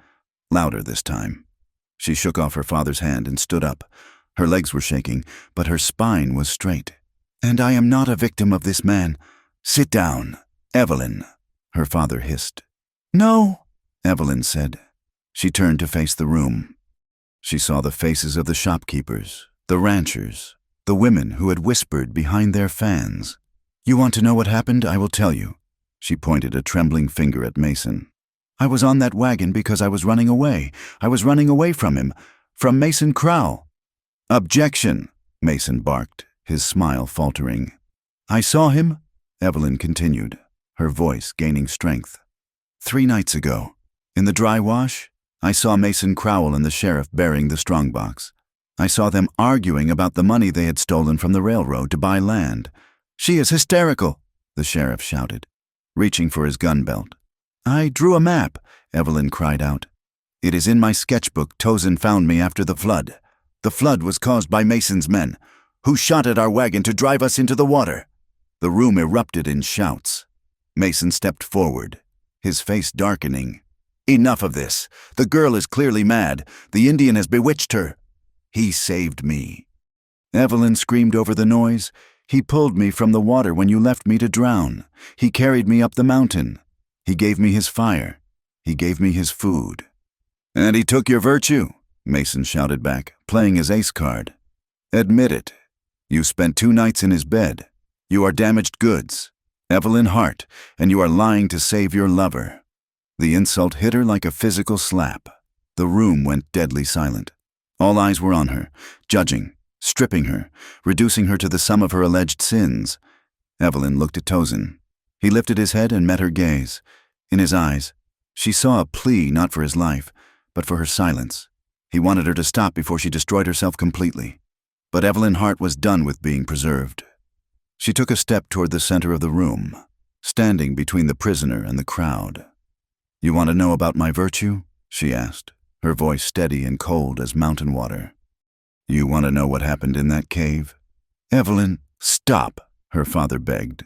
S1: louder this time. She shook off her father's hand and stood up. Her legs were shaking, but her spine was straight. "And I am not a victim of this man." "Sit down, Evelyn," her father hissed. "No," Evelyn said. She turned to face the room. She saw the faces of the shopkeepers, the ranchers, the women who had whispered behind their fans. "You want to know what happened? I will tell you." She pointed a trembling finger at Mason. I was on that wagon because I was running away. I was running away from him, from Mason Crowell." "Objection," Mason barked, his smile faltering. "I saw him," Evelyn continued, her voice gaining strength. "3 nights ago, in the dry wash, I saw Mason Crowell and the sheriff bearing the strongbox. I saw them arguing about the money they had stolen from the railroad to buy land. She is hysterical," the sheriff shouted, reaching for his gun belt. "I drew a map," Evelyn cried out. "It is in my sketchbook. Tozin found me after the flood. The flood was caused by Mason's men, who shot at our wagon to drive us into the water." The room erupted in shouts. Mason stepped forward, his face darkening. "Enough of this. The girl is clearly mad. The Indian has bewitched her. He saved me." Evelyn screamed over the noise. "He pulled me from the water when you left me to drown. He carried me up the mountain. He gave me his fire. He gave me his food." "And he took your virtue," Mason shouted back, playing his ace card. "Admit it. You spent 2 nights in his bed. You are damaged goods, Evelyn Hart, and you are lying to save your lover." The insult hit her like a physical slap. The room went deadly silent. All eyes were on her, judging, stripping her, reducing her to the sum of her alleged sins. Evelyn looked at Tozin. He lifted his head and met her gaze. In his eyes, she saw a plea not for his life, but for her silence. He wanted her to stop before she destroyed herself completely. But Evelyn Hart was done with being preserved. She took a step toward the center of the room, standing between the prisoner and the crowd. "You want to know about my virtue?" she asked, her voice steady and cold as mountain water. "You want to know what happened in that cave?" "Evelyn, stop," her father begged.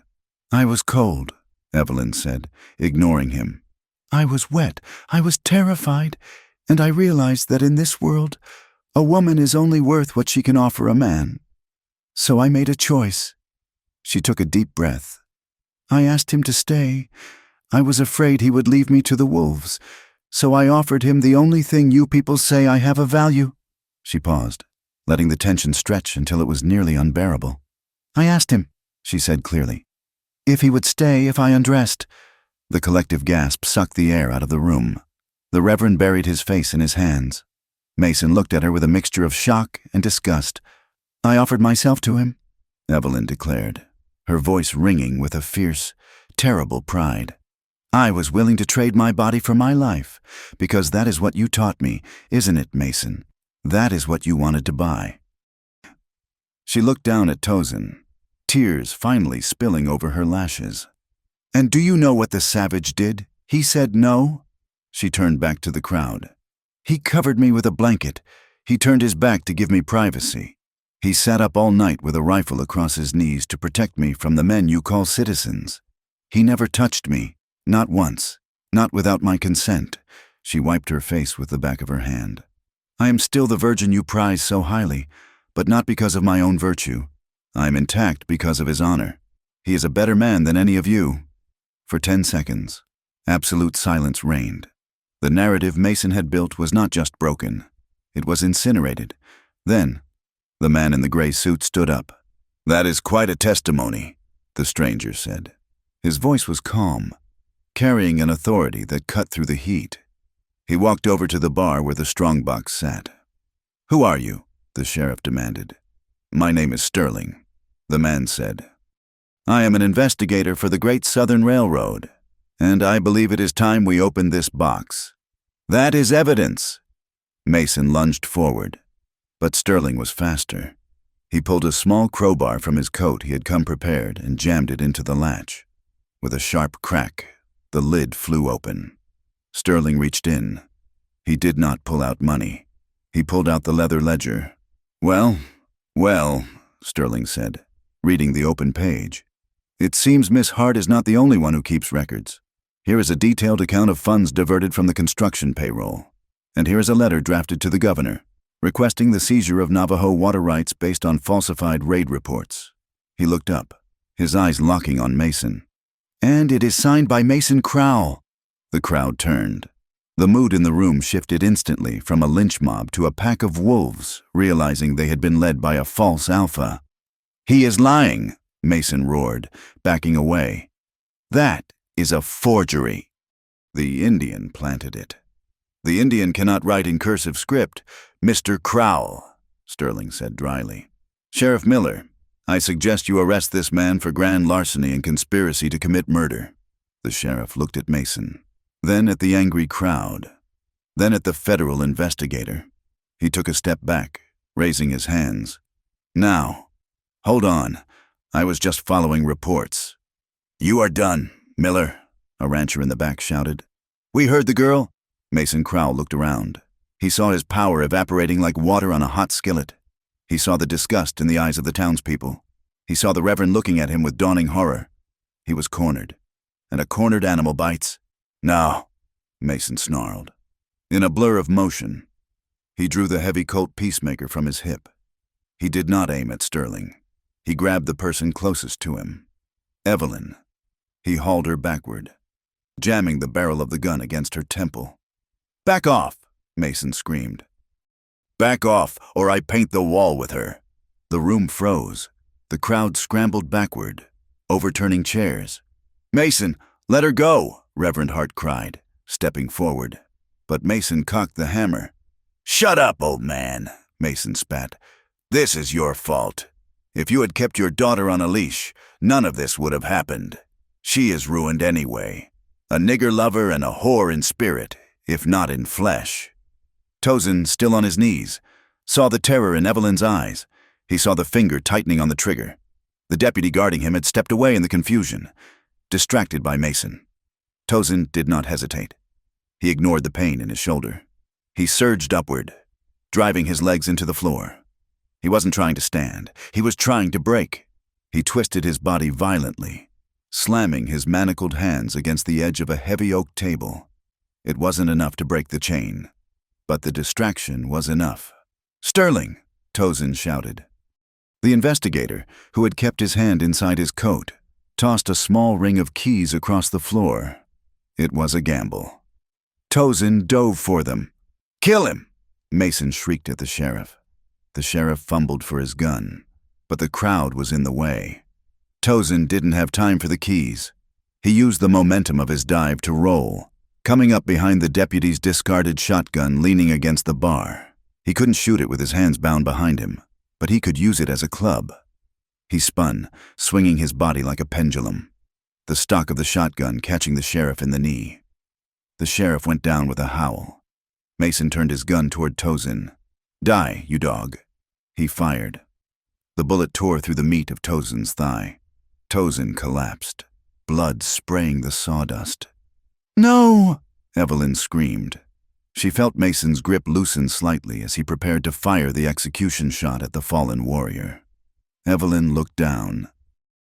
S1: "I was cold," Evelyn said, ignoring him. "I was wet, I was terrified, and I realized that in this world, a woman is only worth what she can offer a man. So I made a choice." She took a deep breath. "I asked him to stay. I was afraid he would leave me to the wolves, so I offered him the only thing you people say I have a value." She paused, letting the tension stretch until it was nearly unbearable. "I asked him," she said clearly, "if he would stay if I undressed." The collective gasp sucked the air out of the room. The Reverend buried his face in his hands. Mason looked at her with a mixture of shock and disgust. "I offered myself to him," Evelyn declared, her voice ringing with a fierce, terrible pride. "I was willing to trade my body for my life, because that is what you taught me, isn't it, Mason? That is what you wanted to buy." She looked down at Tozin, tears finally spilling over her lashes. "And do you know what the savage did? He said no." She turned back to the crowd. "He covered me with a blanket. He turned his back to give me privacy. He sat up all night with a rifle across his knees to protect me from the men you call citizens. He never touched me, not once, not without my consent." She wiped her face with the back of her hand. "I am still the virgin you prize so highly, but not because of my own virtue. I am intact because of his honor. He is a better man than any of you." For 10 seconds, absolute silence reigned. The narrative Mason had built was not just broken. It was incinerated. Then, the man in the gray suit stood up. "That is quite a testimony," the stranger said. His voice was calm, carrying an authority that cut through the heat. He walked over to the bar where the strongbox sat. "Who are you?" the sheriff demanded. "My name is Sterling," the man said. "I am an investigator for the Great Southern Railroad, and I believe it is time we opened this box." "That is evidence." Mason lunged forward, but Sterling was faster. He pulled a small crowbar from his coat he had come prepared and jammed it into the latch. With a sharp crack, the lid flew open. Sterling reached in. He did not pull out money. He pulled out the leather ledger. Well, Sterling said, reading the open page. "It seems Miss Hart is not the only one who keeps records. Here is a detailed account of funds diverted from the construction payroll. And here is a letter drafted to the governor, requesting the seizure of Navajo water rights based on falsified raid reports." He looked up, his eyes locking on Mason. "And it is signed by Mason Crowell." The crowd turned. The mood in the room shifted instantly from a lynch mob to a pack of wolves, realizing they had been led by a false alpha. "He is lying," Mason roared, backing away. "That is a forgery." The Indian planted it. The Indian cannot write in cursive script, Mr. Crowell, Sterling said dryly. Sheriff Miller, I suggest you arrest this man for grand larceny and conspiracy to commit murder. The sheriff looked at Mason, then at the angry crowd, then at the federal investigator. He took a step back, raising his hands. Now, hold on. I was just following reports. You are done, Miller, a rancher in the back shouted. We heard the girl. Mason Crowell looked around. He saw his power evaporating like water on a hot skillet. He saw the disgust in the eyes of the townspeople. He saw the Reverend looking at him with dawning horror. He was cornered. And a cornered animal bites. No, Mason snarled. In a blur of motion, he drew the heavy Colt Peacemaker from his hip. He did not aim at Sterling. He grabbed the person closest to him. Evelyn. He hauled her backward, jamming the barrel of the gun against her temple. Back off, Mason screamed. Back off, or I paint the wall with her. The room froze. The crowd scrambled backward, overturning chairs. Mason, let her go, Reverend Hart cried, stepping forward. But Mason cocked the hammer. Shut up, old man, Mason spat. This is your fault. If you had kept your daughter on a leash, none of this would have happened. She is ruined anyway. A nigger lover and a whore in spirit, if not in flesh. Tozin, still on his knees, saw the terror in Evelyn's eyes. He saw the finger tightening on the trigger. The deputy guarding him had stepped away in the confusion, distracted by Mason. Tozin did not hesitate. He ignored the pain in his shoulder. He surged upward, driving his legs into the floor. He wasn't trying to stand. He was trying to break. He twisted his body violently, slamming his manacled hands against the edge of a heavy oak table. It wasn't enough to break the chain, but the distraction was enough. Sterling, Tozin shouted. The investigator, who had kept his hand inside his coat, tossed a small ring of keys across the floor. It was a gamble. Tozin dove for them. Kill him! Mason shrieked at the sheriff. The sheriff fumbled for his gun, but the crowd was in the way. Tozin didn't have time for the keys. He used the momentum of his dive to roll, coming up behind the deputy's discarded shotgun leaning against the bar. He couldn't shoot it with his hands bound behind him, but he could use it as a club. He spun, swinging his body like a pendulum, the stock of the shotgun catching the sheriff in the knee. The sheriff went down with a howl. Mason turned his gun toward Tozin. Die, you dog. He fired. The bullet tore through the meat of Tozin's thigh. Tozin collapsed, blood spraying the sawdust. No! Evelyn screamed. She felt Mason's grip loosen slightly as he prepared to fire the execution shot at the fallen warrior. Evelyn looked down.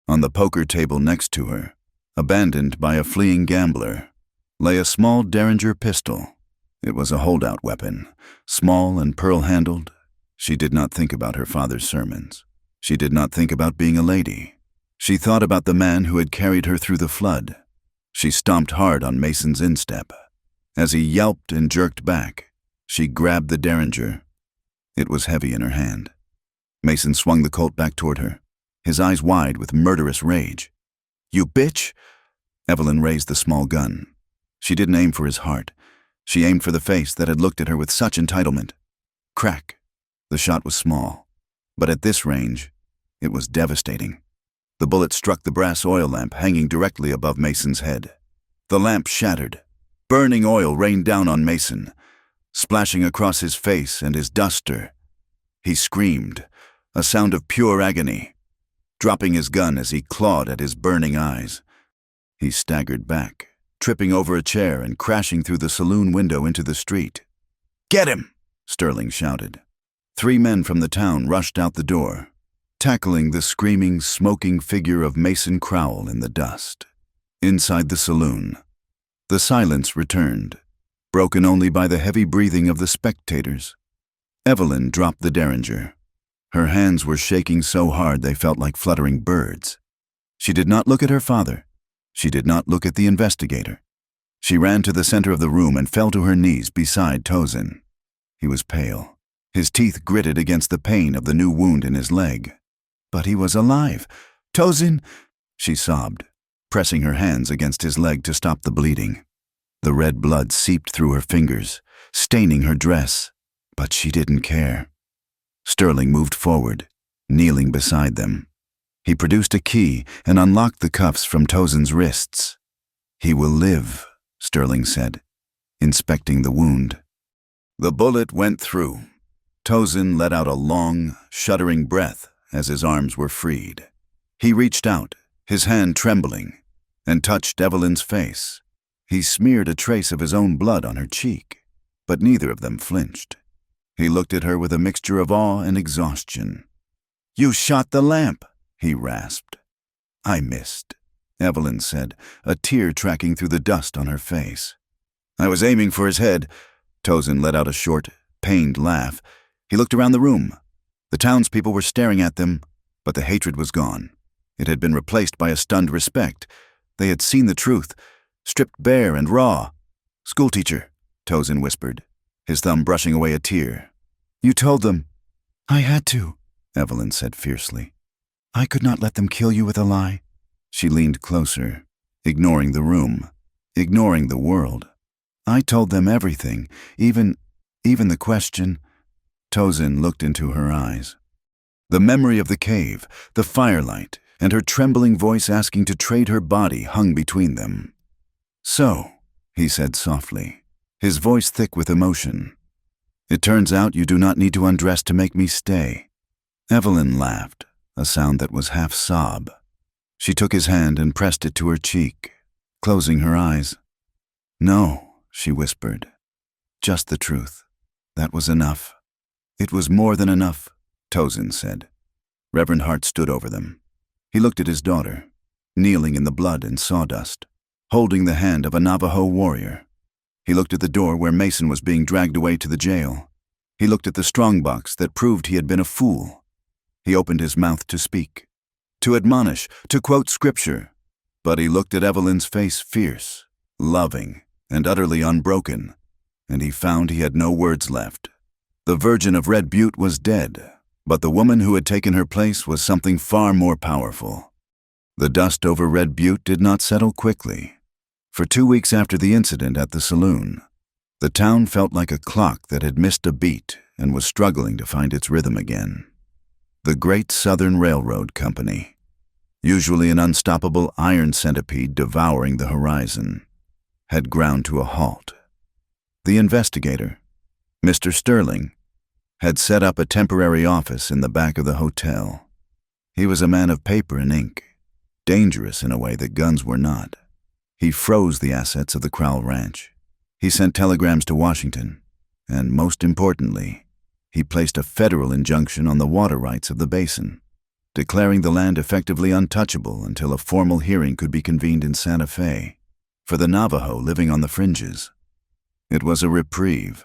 S1: On the poker table next to her, abandoned by a fleeing gambler, lay a small Derringer pistol. It was a holdout weapon, small and pearl-handled. She did not think about her father's sermons. She did not think about being a lady. She thought about the man who had carried her through the flood. She stomped hard on Mason's instep. As he yelped and jerked back, she grabbed the Derringer. It was heavy in her hand. Mason swung the Colt back toward her, his eyes wide with murderous rage. You bitch! Evelyn raised the small gun. She didn't aim for his heart. She aimed for the face that had looked at her with such entitlement. Crack. The shot was small, but at this range, it was devastating. The bullet struck the brass oil lamp hanging directly above Mason's head. The lamp shattered. Burning oil rained down on Mason, splashing across his face and his duster. He screamed, a sound of pure agony, dropping his gun as he clawed at his burning eyes. He staggered back, tripping over a chair and crashing through the saloon window into the street. Get him! Sterling shouted. 3 men from the town rushed out the door, tackling the screaming, smoking figure of Mason Crowell in the dust. Inside the saloon, the silence returned, broken only by the heavy breathing of the spectators. Evelyn dropped the Derringer. Her hands were shaking so hard they felt like fluttering birds. She did not look at her father. She did not look at the investigator. She ran to the center of the room and fell to her knees beside Tozin. He was pale. His teeth gritted against the pain of the new wound in his leg. But he was alive. Tozin, she sobbed, pressing her hands against his leg to stop the bleeding. The red blood seeped through her fingers, staining her dress, but she didn't care. Sterling moved forward, kneeling beside them. He produced a key and unlocked the cuffs from Tozin's wrists. "He will live," Sterling said, inspecting the wound. The bullet went through. Tozin let out a long, shuddering breath as his arms were freed. He reached out, his hand trembling, and touched Evelyn's face. He smeared a trace of his own blood on her cheek, but neither of them flinched. He looked at her with a mixture of awe and exhaustion. "You shot the lamp," he rasped. "I missed," Evelyn said, a tear tracking through the dust on her face. "I was aiming for his head." Tozin let out a short, pained laugh. He looked around the room. The townspeople were staring at them, but the hatred was gone. It had been replaced by a stunned respect. They had seen the truth, stripped bare and raw. "Schoolteacher," Tozin whispered, his thumb brushing away a tear. "You told them." "I had to," Evelyn said fiercely. "I could not let them kill you with a lie." She leaned closer, ignoring the room, ignoring the world. "I told them everything, even the question." Tozin looked into her eyes. The memory of the cave, the firelight, and her trembling voice asking to trade her body hung between them. "So," he said softly, his voice thick with emotion, "it turns out you do not need to undress to make me stay." Evelyn laughed, a sound that was half sob. She took his hand and pressed it to her cheek, closing her eyes. "No," she whispered, "just the truth. That was enough." "It was more than enough," Tozin said. Reverend Hart stood over them. He looked at his daughter, kneeling in the blood and sawdust, holding the hand of a Navajo warrior. He looked at the door where Mason was being dragged away to the jail. He looked at the strongbox that proved he had been a fool. He opened his mouth to speak, to admonish, to quote scripture, but he looked at Evelyn's face fierce, loving, and utterly unbroken, and he found he had no words left. The Virgin of Red Butte was dead, but the woman who had taken her place was something far more powerful. The dust over Red Butte did not settle quickly. For 2 weeks after the incident at the saloon, the town felt like a clock that had missed a beat and was struggling to find its rhythm again. The Great Southern Railroad Company, usually an unstoppable iron centipede devouring the horizon, had ground to a halt. The investigator, Mr. Sterling, had set up a temporary office in the back of the hotel. He was a man of paper and ink, dangerous in a way that guns were not. He froze the assets of the Crowell Ranch. He sent telegrams to Washington, and most importantly, he placed a federal injunction on the water rights of the basin, declaring the land effectively untouchable until a formal hearing could be convened in Santa Fe for the Navajo living on the fringes. It was a reprieve.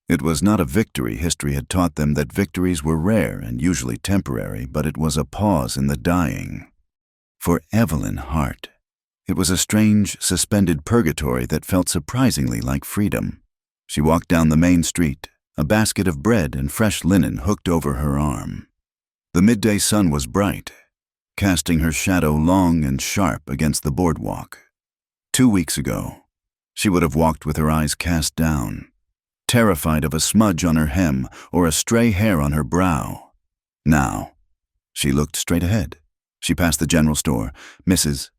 S1: It was not a victory. History had taught them that victories were rare and usually temporary, but it was a pause in the dying. For Evelyn Hart, it was a strange, suspended purgatory that felt surprisingly like freedom. She walked down the main street, a basket of bread and fresh linen hooked over her arm. The midday sun was bright, casting her shadow long and sharp against the boardwalk. 2 weeks ago, she would have walked with her eyes cast down, terrified of a smudge on her hem or a stray hair on her brow. Now, she looked straight ahead. She passed the general store. Mrs.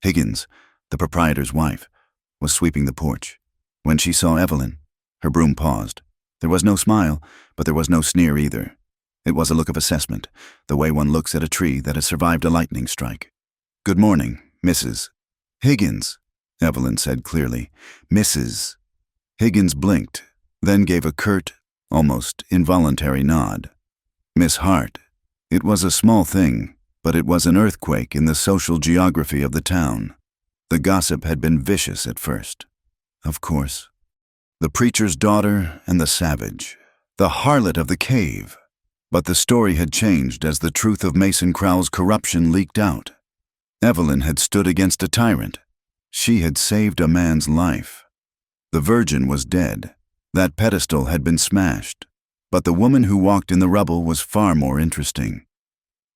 S1: Higgins, the proprietor's wife, was sweeping the porch. When she saw Evelyn, her broom paused. There was no smile, but there was no sneer either. It was a look of assessment, the way one looks at a tree that has survived a lightning strike. "Good morning, Mrs. Higgins," Evelyn said clearly. "Mrs." Higgins blinked, then gave a curt, almost involuntary nod. Miss Hart. It was a small thing, but it was an earthquake in the social geography of the town. The gossip had been vicious at first. Of course. The preacher's daughter and the savage, the harlot of the cave. But the story had changed as the truth of Mason Crowell's corruption leaked out. Evelyn had stood against a tyrant. She had saved a man's life. The Virgin was dead. That pedestal had been smashed. But the woman who walked in the rubble was far more interesting.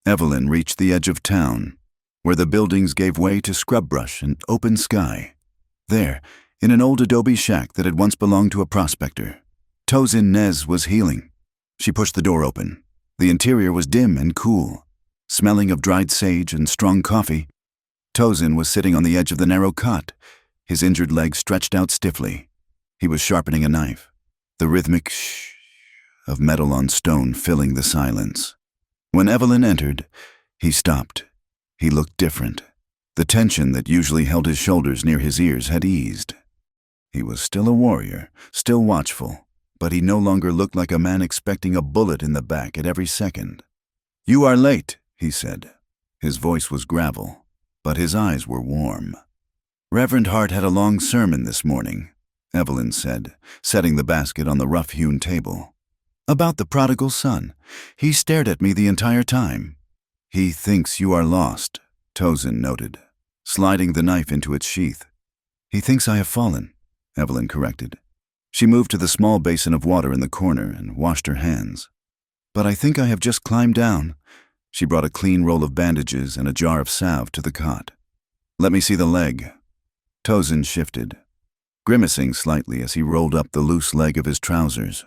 S1: Evelyn reached the edge of town, where the buildings gave way to scrub brush and open sky. There, in an old adobe shack that had once belonged to a prospector. Tozin Nez was healing. She pushed the door open. The interior was dim and cool, smelling of dried sage and strong coffee. Tozin was sitting on the edge of the narrow cot, his injured leg stretched out stiffly. He was sharpening a knife, the rhythmic shh of metal on stone filling the silence. When Evelyn entered, he stopped. He looked different. The tension that usually held his shoulders near his ears had eased. He was still a warrior, still watchful, but he no longer looked like a man expecting a bullet in the back at every second. "You are late," he said. His voice was gravel, but his eyes were warm. "Reverend Hart had a long sermon this morning," Evelyn said, setting the basket on the rough-hewn table. "About the prodigal son. He stared at me the entire time." "He thinks you are lost," Tozin noted, sliding the knife into its sheath. "He thinks I have fallen," Evelyn corrected. She moved to the small basin of water in the corner and washed her hands. "But I think I have just climbed down." She brought a clean roll of bandages and a jar of salve to the cot. "Let me see the leg." Tozin shifted, grimacing slightly as he rolled up the loose leg of his trousers.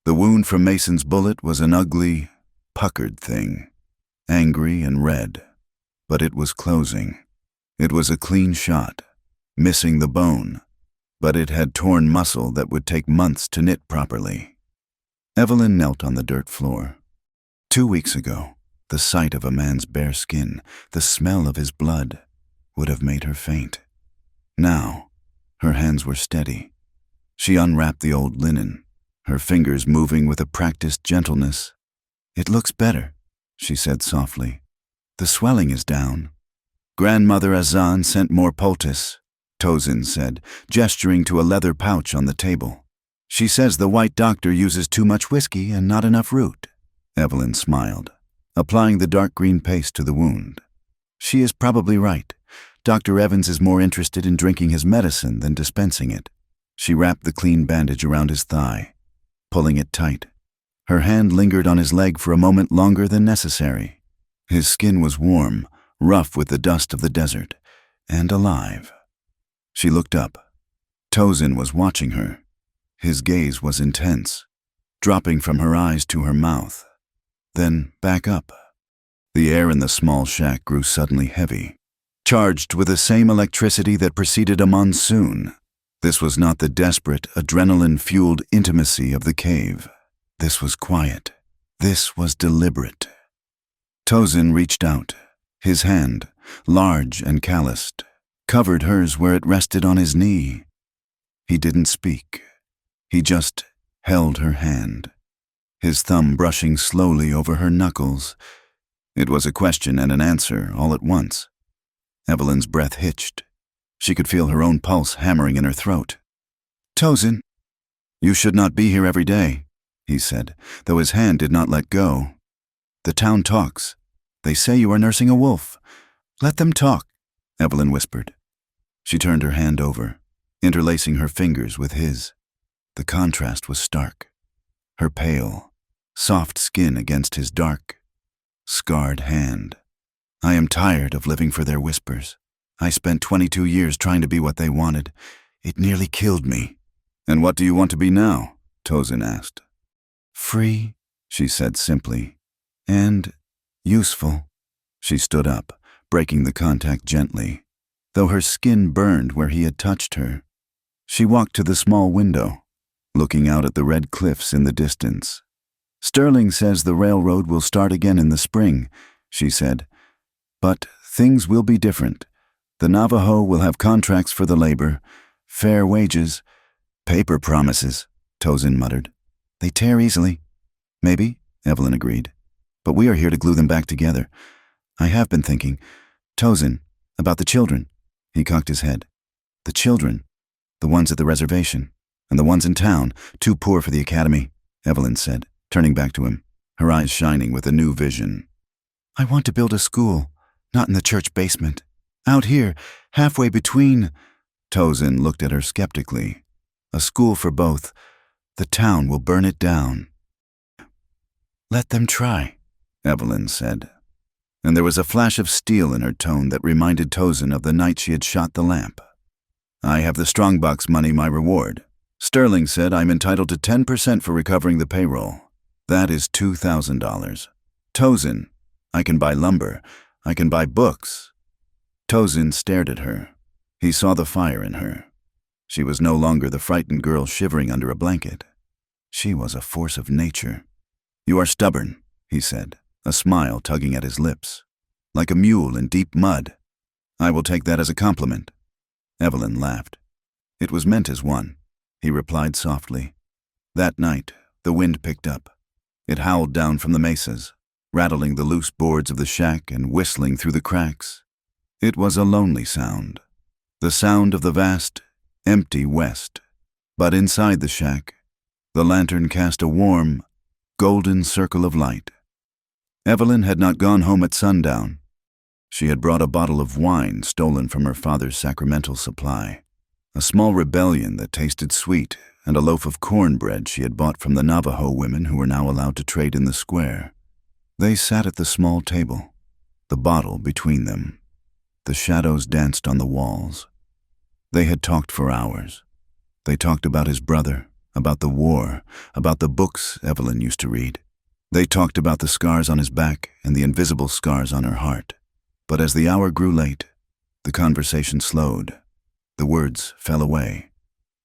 S1: The wound from Mason's bullet was an ugly, puckered thing, angry and red, but it was closing. It was a clean shot, missing the bone, but it had torn muscle that would take months to knit properly. Evelyn knelt on the dirt floor. 2 weeks ago, the sight of a man's bare skin, the smell of his blood, would have made her faint. Now, her hands were steady. She unwrapped the old linen, her fingers moving with a practiced gentleness. "It looks better," she said softly. "The swelling is down." "Grandmother Azan sent more poultice," Tozin said, gesturing to a leather pouch on the table. "She says the white doctor uses too much whiskey and not enough root." Evelyn smiled, applying the dark green paste to the wound. "She is probably right. Dr. Evans is more interested in drinking his medicine than dispensing it." She wrapped the clean bandage around his thigh, pulling it tight. Her hand lingered on his leg for a moment longer than necessary. His skin was warm, rough with the dust of the desert, and alive. She looked up. Tozin was watching her. His gaze was intense, dropping from her eyes to her mouth, then back up. The air in the small shack grew suddenly heavy, charged with the same electricity that preceded a monsoon. This was not the desperate, adrenaline-fueled intimacy of the cave. This was quiet. This was deliberate. Tozin reached out. His hand, large and calloused, covered hers where it rested on his knee. He didn't speak. He just held her hand, his thumb brushing slowly over her knuckles. It was a question and an answer all at once. Evelyn's breath hitched. She could feel her own pulse hammering in her throat. "Tozin, you should not be here every day," he said, though his hand did not let go. "The town talks. They say you are nursing a wolf. Let them talk," Evelyn whispered. She turned her hand over, interlacing her fingers with his. The contrast was stark. Her pale, soft skin against his dark, scarred hand. "I am tired of living for their whispers. I spent 22 years trying to be what they wanted. It nearly killed me." "And what do you want to be now?" Tozin asked. "Free," she said simply, "and useful." She stood up, breaking the contact gently, though her skin burned where he had touched her. She walked to the small window, looking out at the red cliffs in the distance. "Sterling says the railroad will start again in the spring," she said. "But things will be different. The Navajo will have contracts for the labor, fair wages." "Paper promises," Tozin muttered. "They tear easily." "Maybe," Evelyn agreed. "But we are here to glue them back together. I have been thinking, Tozin, about the children." He cocked his head. "The children, the ones at the reservation, and the ones in town, too poor for the academy," Evelyn said, turning back to him, her eyes shining with a new vision. "I want to build a school, not in the church basement. Out here, halfway between." Tozin looked at her skeptically. "A school for both. The town will burn it down." "Let them try," Evelyn said. And there was a flash of steel in her tone that reminded Tozin of the night she had shot the lamp. I have the strongbox money my reward. Sterling said I'm entitled to 10% for recovering the payroll. That is $2,000. Tozin, I can buy lumber. I can buy books. Tozin stared at her. He saw the fire in her. She was no longer the frightened girl shivering under a blanket. She was a force of nature. You are stubborn, he said, a smile tugging at his lips. Like a mule in deep mud. I will take that as a compliment. Evelyn laughed. It was meant as one, he replied softly. That night, the wind picked up. It howled down from the mesas, rattling the loose boards of the shack and whistling through the cracks. It was a lonely sound. The sound of the vast, empty west. But inside the shack, the lantern cast a warm, golden circle of light. Evelyn had not gone home at sundown. She had brought a bottle of wine stolen from her father's sacramental supply, a small rebellion that tasted sweet, and a loaf of cornbread she had bought from the Navajo women who were now allowed to trade in the square. They sat at the small table, the bottle between them. The shadows danced on the walls. They had talked for hours. They talked about his brother, about the war, about the books Evelyn used to read. They talked about the scars on his back and the invisible scars on her heart. But as the hour grew late, the conversation slowed. The words fell away,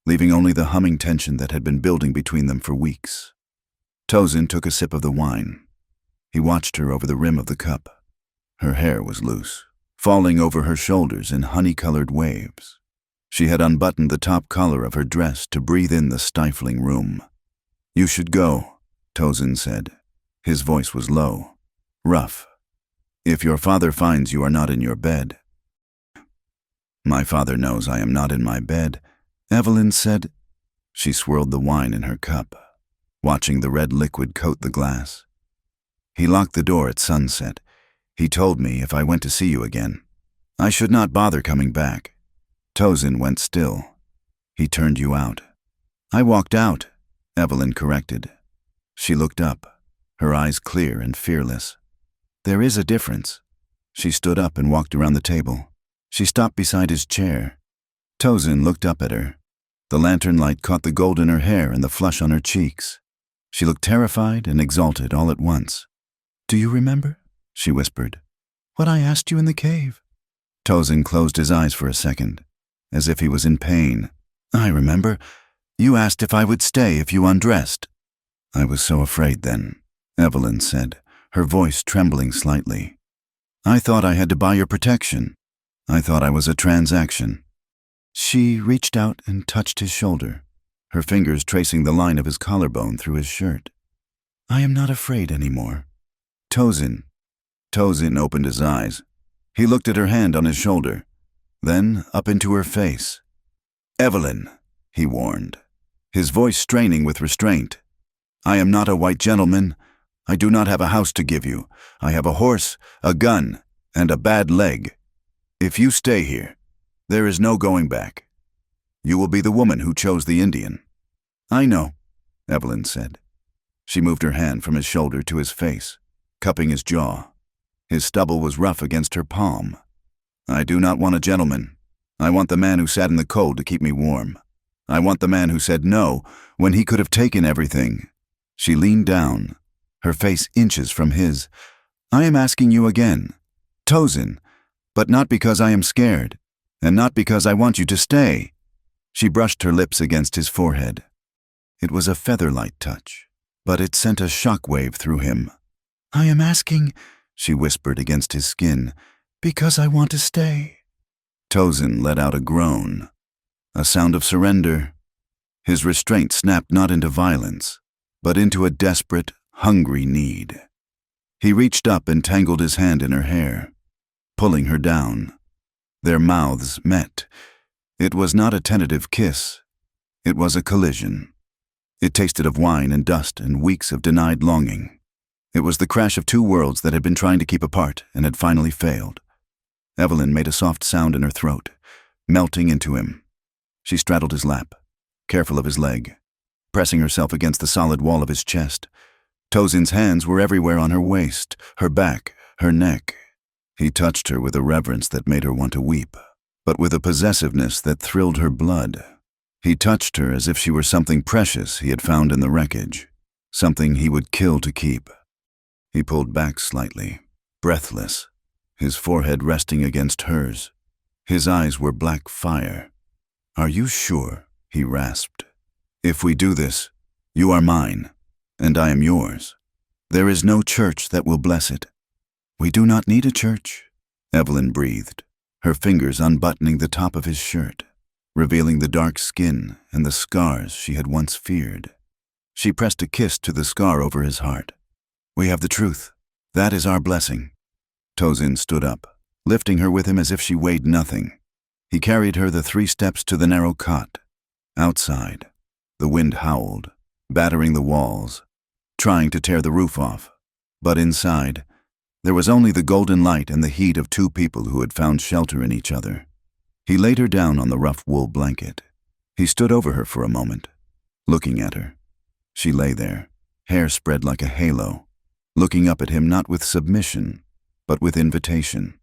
S1: leaving only the humming tension that had been building between them for weeks. Tozin took a sip of the wine. He watched her over the rim of the cup. Her hair was loose, falling over her shoulders in honey-colored waves. She had unbuttoned the top collar of her dress to breathe in the stifling room. You should go, Tozin said. His voice was low, rough. If your father finds you are not in your bed. My father knows I am not in my bed, Evelyn said. She swirled the wine in her cup, watching the red liquid coat the glass. He locked the door at sunset. He told me if I went to see you again, I should not bother coming back. Tozin went still. He turned you out. I walked out, Evelyn corrected. She looked up, her eyes clear and fearless. There is a difference. She stood up and walked around the table. She stopped beside his chair. Tozin looked up at her. The lantern light caught the gold in her hair and the flush on her cheeks. She looked terrified and exalted all at once. Do you remember? She whispered. What I asked you in the cave? Tozin closed his eyes for a second, as if he was in pain. I remember. You asked if I would stay if you undressed. I was so afraid then, Evelyn said, her voice trembling slightly. I thought I had to buy your protection. I thought I was a transaction. She reached out and touched his shoulder, her fingers tracing the line of his collarbone through his shirt. I am not afraid anymore. Tozin. Tozin opened his eyes. He looked at her hand on his shoulder, then up into her face. Evelyn, he warned, his voice straining with restraint. I am not a white gentleman. I do not have a house to give you. I have a horse, a gun, and a bad leg. If you stay here, there is no going back. You will be the woman who chose the Indian. I know, Evelyn said. She moved her hand from his shoulder to his face, cupping his jaw. His stubble was rough against her palm. I do not want a gentleman. I want the man who sat in the cold to keep me warm. I want the man who said no when he could have taken everything. She leaned down, her face inches from his. I am asking you again, Tozin, but not because I am scared, and not because I want you to stay. She brushed her lips against his forehead. It was a feather-light touch, but it sent a shock wave through him. I am asking, she whispered against his skin, because I want to stay. Tozin let out a groan, a sound of surrender. His restraint snapped not into violence, but into a desperate, hungry need. He reached up and tangled his hand in her hair, pulling her down. Their mouths met. It was not a tentative kiss. It was a collision. It tasted of wine and dust and weeks of denied longing. It was the crash of two worlds that had been trying to keep apart and had finally failed. Evelyn made a soft sound in her throat, melting into him. She straddled his lap, careful of his leg, pressing herself against the solid wall of his chest. Tozin's hands were everywhere on her waist, her back, her neck. He touched her with a reverence that made her want to weep. but with a possessiveness that thrilled her blood. He touched her as if she were something precious he had found in the wreckage, something he would kill to keep. He pulled back slightly, breathless, his forehead resting against hers. His eyes were black fire. "Are you sure?" he rasped. "If we do this, you are mine, and I am yours. There is no church that will bless it." "We do not need a church," Evelyn breathed, her fingers unbuttoning the top of his shirt, revealing the dark skin and the scars she had once feared. She pressed a kiss to the scar over his heart. "We have the truth. That is our blessing." Tozin stood up, lifting her with him as if she weighed nothing. He carried her the 3 steps to the narrow cot. Outside, the wind howled, battering the walls, trying to tear the roof off. But inside, there was only the golden light and the heat of 2 people who had found shelter in each other. He laid her down on the rough wool blanket. He stood over her for a moment, looking at her. She lay there, hair spread like a halo, looking up at him not with submission, but with invitation.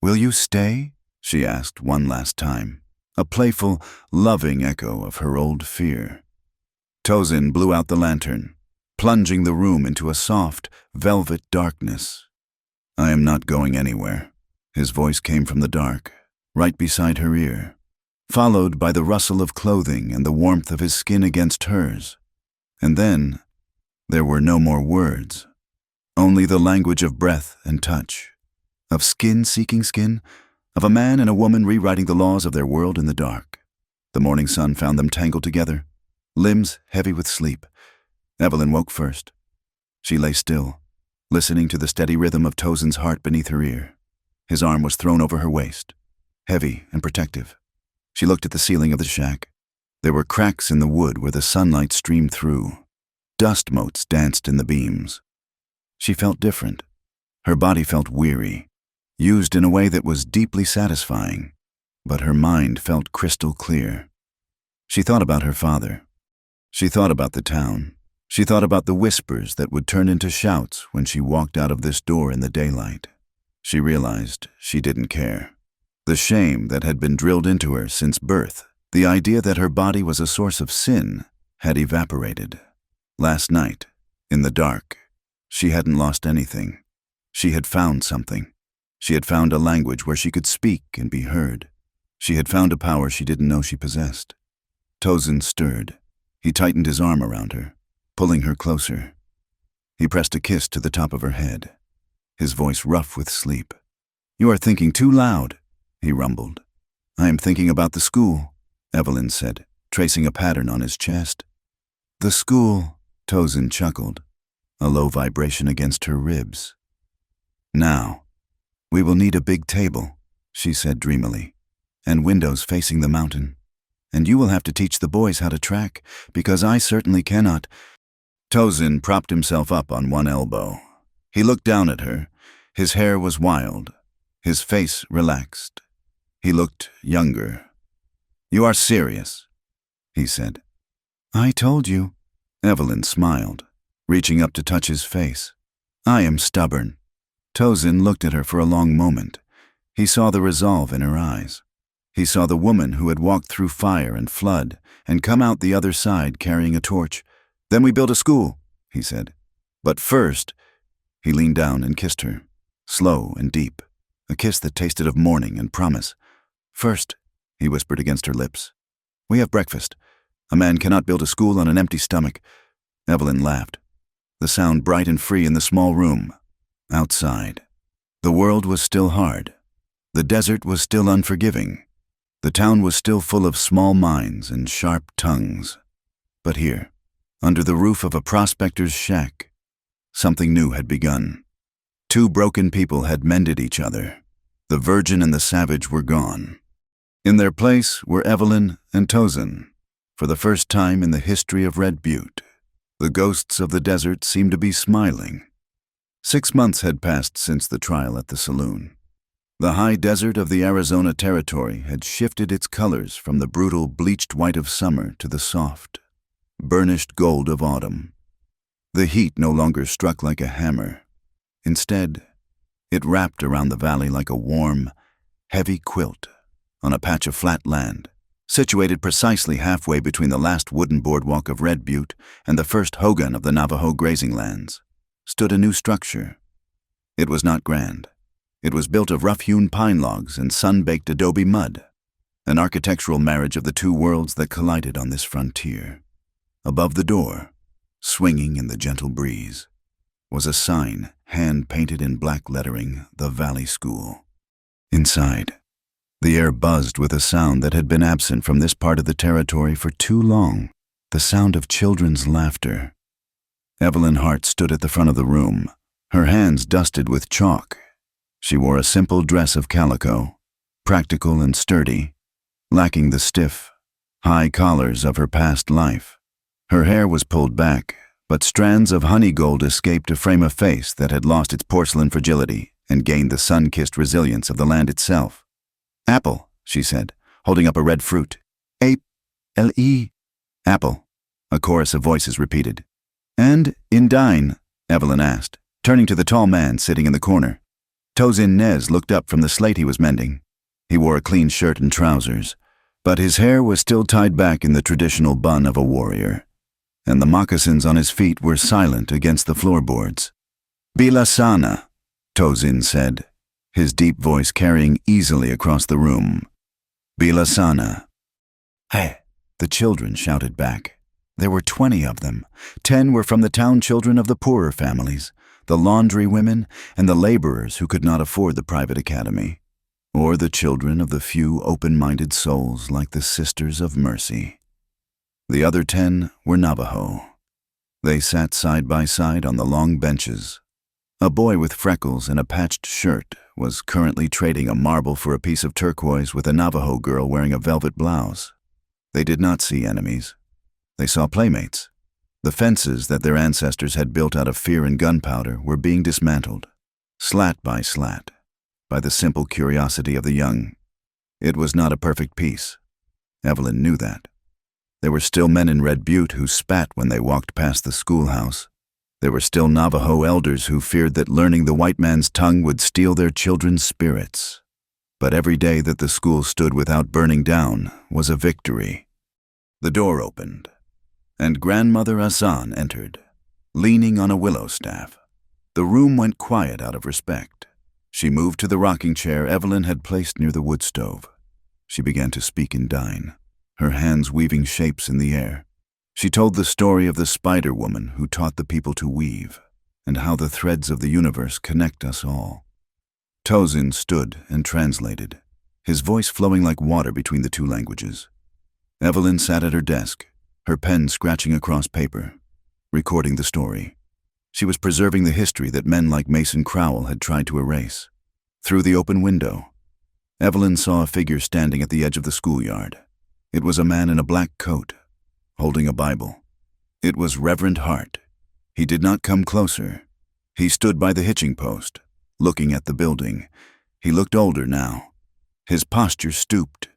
S1: "Will you stay?" she asked one last time, a playful, loving echo of her old fear. Tozin blew out the lantern, plunging the room into a soft, velvet darkness. "I am not going anywhere." His voice came from the dark, right beside her ear, followed by the rustle of clothing and the warmth of his skin against hers. And then, there were no more words, only the language of breath and touch, of skin seeking skin, of a man and a woman rewriting the laws of their world in the dark. The morning sun found them tangled together, limbs heavy with sleep. Evelyn woke first. She lay still, listening to the steady rhythm of Tozin's heart beneath her ear. His arm was thrown over her waist, heavy and protective. She looked at the ceiling of the shack. There were cracks in the wood where the sunlight streamed through. Dust motes danced in the beams. She felt different. Her body felt weary, used in a way that was deeply satisfying, but her mind felt crystal clear. She thought about her father. She thought about the town. She thought about the whispers that would turn into shouts when she walked out of this door in the daylight. She realized she didn't care. The shame that had been drilled into her since birth, the idea that her body was a source of sin, had evaporated. Last night, in the dark, she hadn't lost anything. She had found something. She had found a language where she could speak and be heard. She had found a power she didn't know she possessed. Tozin stirred. He tightened his arm around her, pulling her closer. He pressed a kiss to the top of her head, his voice rough with sleep. "You are thinking too loud," he rumbled. "I am thinking about the school," Evelyn said, tracing a pattern on his chest. "The school," Tozin chuckled, a low vibration against her ribs. "Now, we will need a big table," she said dreamily, "and windows facing the mountain. And you will have to teach the boys how to track, because I certainly cannot." Tozin propped himself up on one elbow. He looked down at her. His hair was wild, his face relaxed. He looked younger. "You are serious," he said. "I told you." Evelyn smiled, reaching up to touch his face. "I am stubborn." Tozin looked at her for a long moment. He saw the resolve in her eyes. He saw the woman who had walked through fire and flood and come out the other side carrying a torch. "Then we build a school," he said. "But first," he leaned down and kissed her, slow and deep, a kiss that tasted of morning and promise. "First," he whispered against her lips, "we have breakfast. A man cannot build a school on an empty stomach." Evelyn laughed, the sound bright and free in the small room. Outside, the world was still hard. The desert was still unforgiving. The town was still full of small minds and sharp tongues. But here, under the roof of a prospector's shack, something new had begun. 2 broken people had mended each other. The virgin and the savage were gone. In their place were Evelyn and Tozin. For the first time in the history of Red Butte, the ghosts of the desert seemed to be smiling. 6 months had passed since the trial at the saloon. The high desert of the Arizona Territory had shifted its colors from the brutal bleached white of summer to the soft, burnished gold of autumn. The heat no longer struck like a hammer. Instead, it wrapped around the valley like a warm, heavy quilt, on a patch of flat land, situated precisely halfway between the last wooden boardwalk of Red Butte and the first hogan of the Navajo grazing lands, stood a new structure. It was not grand. It was built of rough-hewn pine logs and sun-baked adobe mud, an architectural marriage of the two worlds that collided on this frontier. Above the door, swinging in the gentle breeze, was a sign hand-painted in black lettering, "The Valley School." Inside, the air buzzed with a sound that had been absent from this part of the territory for too long, the sound of children's laughter. Evelyn Hart stood at the front of the room, her hands dusted with chalk. She wore a simple dress of calico, practical and sturdy, lacking the stiff, high collars of her past life. Her hair was pulled back, but strands of honey gold escaped to frame a face that had lost its porcelain fragility and gained the sun-kissed resilience of the land itself. "Apple," she said, holding up a red fruit. "A-L-E." "Apple," a chorus of voices repeated. "And Indine?" Evelyn asked, turning to the tall man sitting in the corner. Tozin Nez looked up from the slate he was mending. He wore a clean shirt and trousers, but his hair was still tied back in the traditional bun of a warrior, and the moccasins on his feet were silent against the floorboards. "Bilasana," Tozin said, his deep voice carrying easily across the room. "Bilasana." "Hey!" the children shouted back. There were 20 of them. 10 were from the town children of the poorer families, the laundry women, and the laborers who could not afford the private academy, or the children of the few open-minded souls like the Sisters of Mercy. The other 10 were Navajo. They sat side by side on the long benches. A boy with freckles and a patched shirt was currently trading a marble for a piece of turquoise with a Navajo girl wearing a velvet blouse. They did not see enemies. They saw playmates. The fences that their ancestors had built out of fear and gunpowder were being dismantled, slat by slat, by the simple curiosity of the young. It was not a perfect peace. Evelyn knew that. There were still men in Red Butte who spat when they walked past the schoolhouse. There were still Navajo elders who feared that learning the white man's tongue would steal their children's spirits. But every day that the school stood without burning down was a victory. The door opened, and Grandmother Azan entered, leaning on a willow staff. The room went quiet out of respect. She moved to the rocking chair Evelyn had placed near the wood stove. She began to speak in Dine, her hands weaving shapes in the air. She told the story of the spider woman who taught the people to weave, and how the threads of the universe connect us all. Tozin stood and translated, his voice flowing like water between the two languages. Evelyn sat at her desk, her pen scratching across paper, recording the story. She was preserving the history that men like Mason Crowell had tried to erase. Through the open window, Evelyn saw a figure standing at the edge of the schoolyard. It was a man in a black coat, holding a Bible. It was Reverend Hart. He did not come closer. He stood by the hitching post, looking at the building. He looked older now. His posture stooped,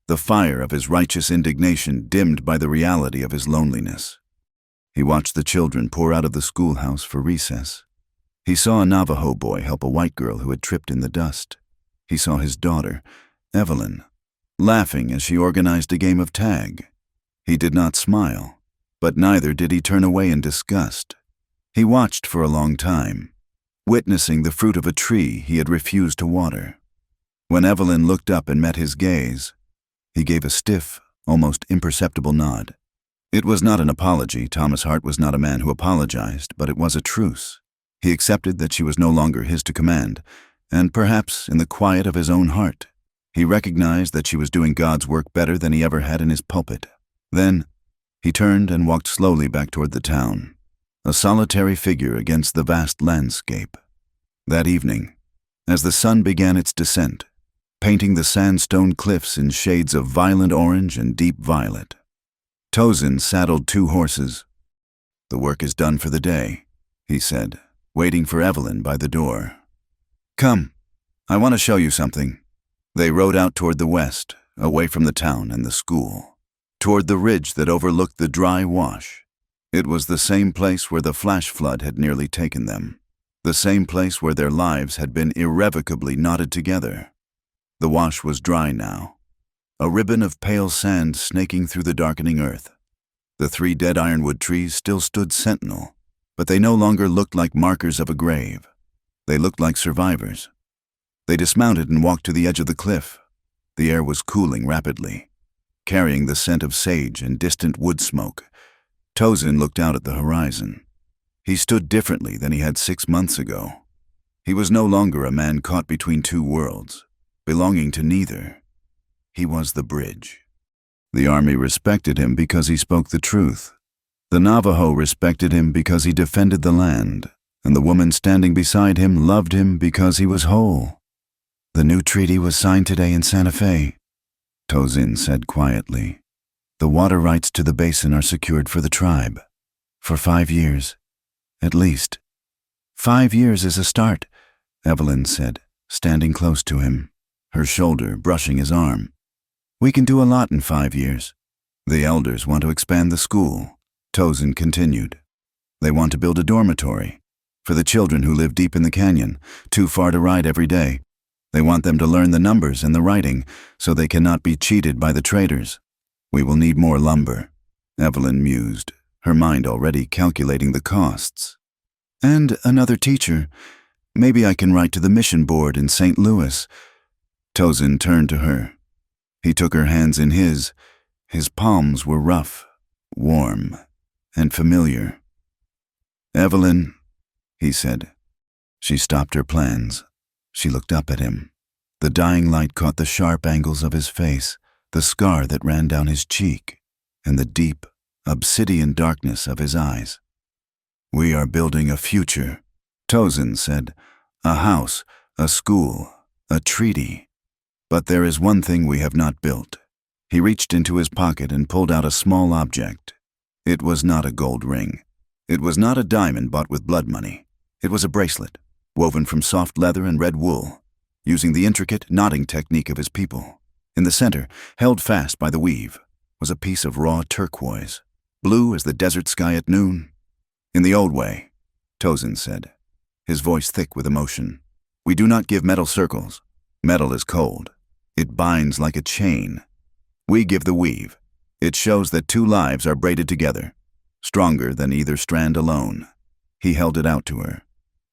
S1: the fire of his righteous indignation dimmed by the reality of his loneliness. He watched the children pour out of the schoolhouse for recess. He saw a Navajo boy help a white girl who had tripped in the dust. He saw his daughter, Evelyn, laughing as she organized a game of tag. He did not smile, but neither did he turn away in disgust. He watched for a long time, witnessing the fruit of a tree he had refused to water. When Evelyn looked up and met his gaze, he gave a stiff, almost imperceptible nod. It was not an apology. Thomas Hart was not a man who apologized, but it was a truce. He accepted that she was no longer his to command, and perhaps in the quiet of his own heart, he recognized that she was doing God's work better than he ever had in his pulpit. Then, he turned and walked slowly back toward the town, a solitary figure against the vast landscape. That evening, as the sun began its descent, painting the sandstone cliffs in shades of violent orange and deep violet, Tozin saddled 2 horses. "The work is done for the day," he said, waiting for Evelyn by the door. "Come, I want to show you something." They rode out toward the west, away from the town and the school, toward the ridge that overlooked the dry wash. It was the same place where the flash flood had nearly taken them, the same place where their lives had been irrevocably knotted together. The wash was dry now, a ribbon of pale sand snaking through the darkening earth. The 3 dead ironwood trees still stood sentinel, but they no longer looked like markers of a grave. They looked like survivors. They dismounted and walked to the edge of the cliff. The air was cooling rapidly, carrying the scent of sage and distant wood smoke. Tozin looked out at the horizon. He stood differently than he had 6 months ago. He was no longer a man caught between 2 worlds, belonging to neither. He was the bridge. The army respected him because he spoke the truth. The Navajo respected him because he defended the land, and the woman standing beside him loved him because he was whole. The new treaty was signed today in Santa Fe, Tozin said quietly. The water rights to the basin are secured for the tribe. For 5 years, at least. 5 years is a start, Evelyn said, standing close to him, her shoulder brushing his arm. We can do a lot in 5 years. The elders want to expand the school, Tozin continued. They want to build a dormitory for the children who live deep in the canyon, too far to ride every day. They want them to learn the numbers and the writing so they cannot be cheated by the traders. We will need more lumber, Evelyn mused, her mind already calculating the costs. And another teacher. Maybe I can write to the mission board in St. Louis. Tozin turned to her. He took her hands in his. His palms were rough, warm, and familiar. Evelyn, he said. She stopped her plans. She looked up at him. The dying light caught the sharp angles of his face, the scar that ran down his cheek, and the deep, obsidian darkness of his eyes. We are building a future, Tozin said. A house, a school, a treaty. But there is one thing we have not built. He reached into his pocket and pulled out a small object. It was not a gold ring. It was not a diamond bought with blood money. It was a bracelet, woven from soft leather and red wool, using the intricate knotting technique of his people. In the center, held fast by the weave, was a piece of raw turquoise, blue as the desert sky at noon. In the old way, Tozin said, his voice thick with emotion. We do not give metal circles. Metal is cold. It binds like a chain. We give the weave. It shows that 2 lives are braided together, stronger than either strand alone. He held it out to her.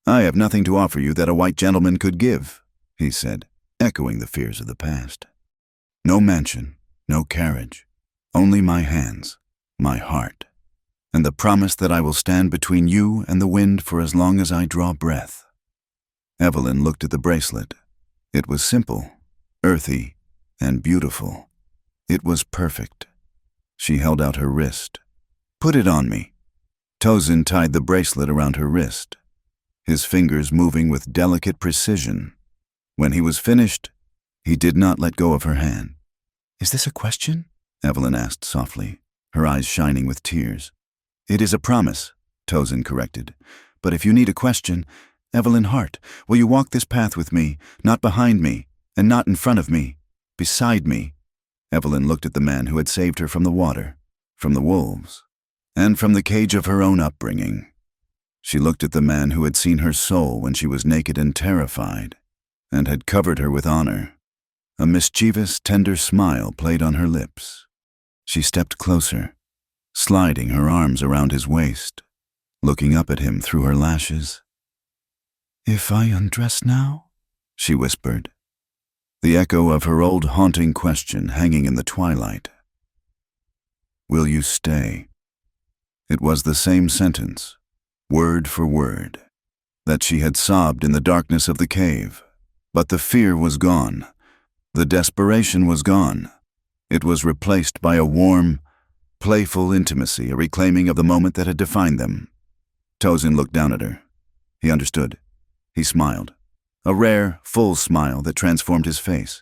S1: I have nothing to offer you that a white gentleman could give, he said, echoing the fears of the past. No mansion, no carriage, only my hands, my heart, and the promise that I will stand between you and the wind for as long as I draw breath. Evelyn looked at the bracelet. It was simple, earthy, and beautiful. It was perfect. She held out her wrist. Put it on me. Tozin tied the bracelet around her wrist, his fingers moving with delicate precision. When he was finished, he did not let go of her hand. Is this a question? Evelyn asked softly, her eyes shining with tears. It is a promise, Tozin corrected. But if you need a question, Evelyn Hart, will you walk this path with me, not behind me, and not in front of me, beside me? Evelyn looked at the man who had saved her from the water, from the wolves, and from the cage of her own upbringing. She looked at the man who had seen her soul when she was naked and terrified, and had covered her with honor. A mischievous, tender smile played on her lips. She stepped closer, sliding her arms around his waist, looking up at him through her lashes. If I undress now? She whispered, the echo of her old haunting question hanging in the twilight. Will you stay? It was the same sentence, word for word, that she had sobbed in the darkness of the cave. But the fear was gone. The desperation was gone. It was replaced by a warm, playful intimacy, a reclaiming of the moment that had defined them. Tozin looked down at her. He understood. He smiled. A rare, full smile that transformed his face,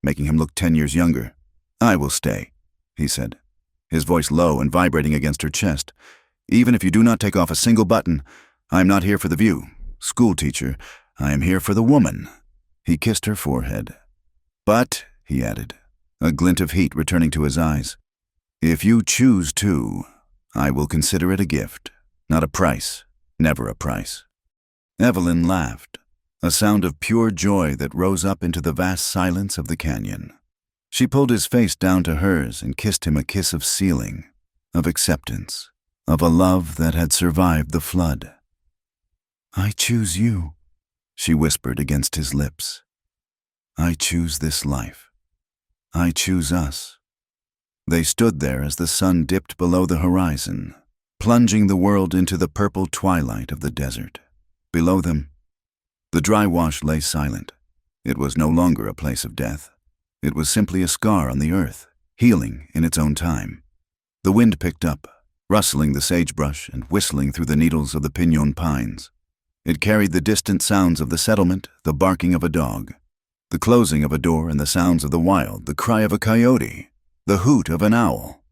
S1: making him look 10 years younger. I will stay, he said, his voice low and vibrating against her chest. Even if you do not take off a single button, I am not here for the view. School teacher, I am here for the woman. He kissed her forehead. But, he added, a glint of heat returning to his eyes, if you choose to, I will consider it a gift, not a price, never a price. Evelyn laughed, a sound of pure joy that rose up into the vast silence of the canyon. She pulled his face down to hers and kissed him a kiss of sealing, of acceptance, of a love that had survived the flood. "I choose you," she whispered against his lips. "I choose this life. I choose us." They stood there as the sun dipped below the horizon, plunging the world into the purple twilight of the desert. Below them, the dry wash lay silent. It was no longer a place of death. It was simply a scar on the earth, healing in its own time. The wind picked up, rustling the sagebrush and whistling through the needles of the pinon pines. It carried the distant sounds of the settlement, the barking of a dog, the closing of a door and the sounds of the wild, the cry of a coyote, the hoot of an owl.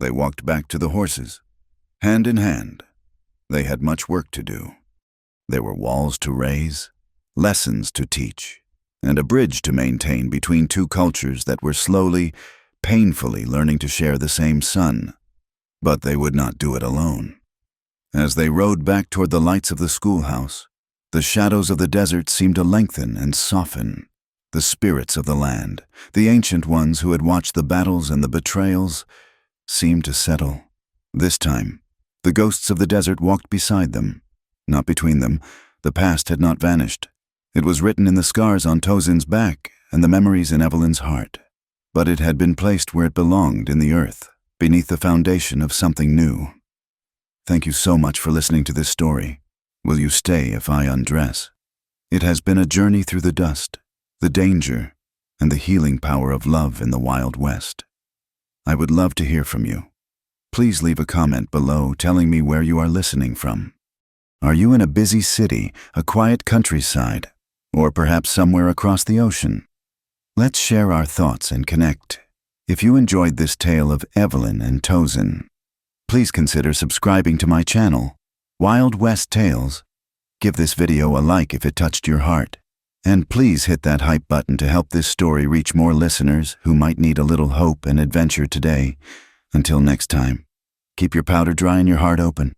S1: They walked back to the horses, hand in hand. They had much work to do. There were walls to raise, lessons to teach, and a bridge to maintain between two cultures that were slowly, painfully learning to share the same sun. But they would not do it alone. As they rode back toward the lights of the schoolhouse, the shadows of the desert seemed to lengthen and soften. The spirits of the land, the ancient ones who had watched the battles and the betrayals, seemed to settle. This time, the ghosts of the desert walked beside them. Not between them. The past had not vanished. It was written in the scars on Tozin's back and the memories in Evelyn's heart. But it had been placed where it belonged in the earth, beneath the foundation of something new. Thank you so much for listening to this story. Will you stay if I undress? It has been a journey through the dust, the danger, and the healing power of love in the Wild West. I would love to hear from you. Please leave a comment below telling me where you are listening from. Are you in a busy city, a quiet countryside, or perhaps somewhere across the ocean? Let's share our thoughts and connect. If you enjoyed this tale of Evelyn and Tozin, please consider subscribing to my channel, Wild West Tales. Give this video a like if it touched your heart. And please hit that hype button to help this story reach more listeners who might need a little hope and adventure today. Until next time, keep your powder dry and your heart open.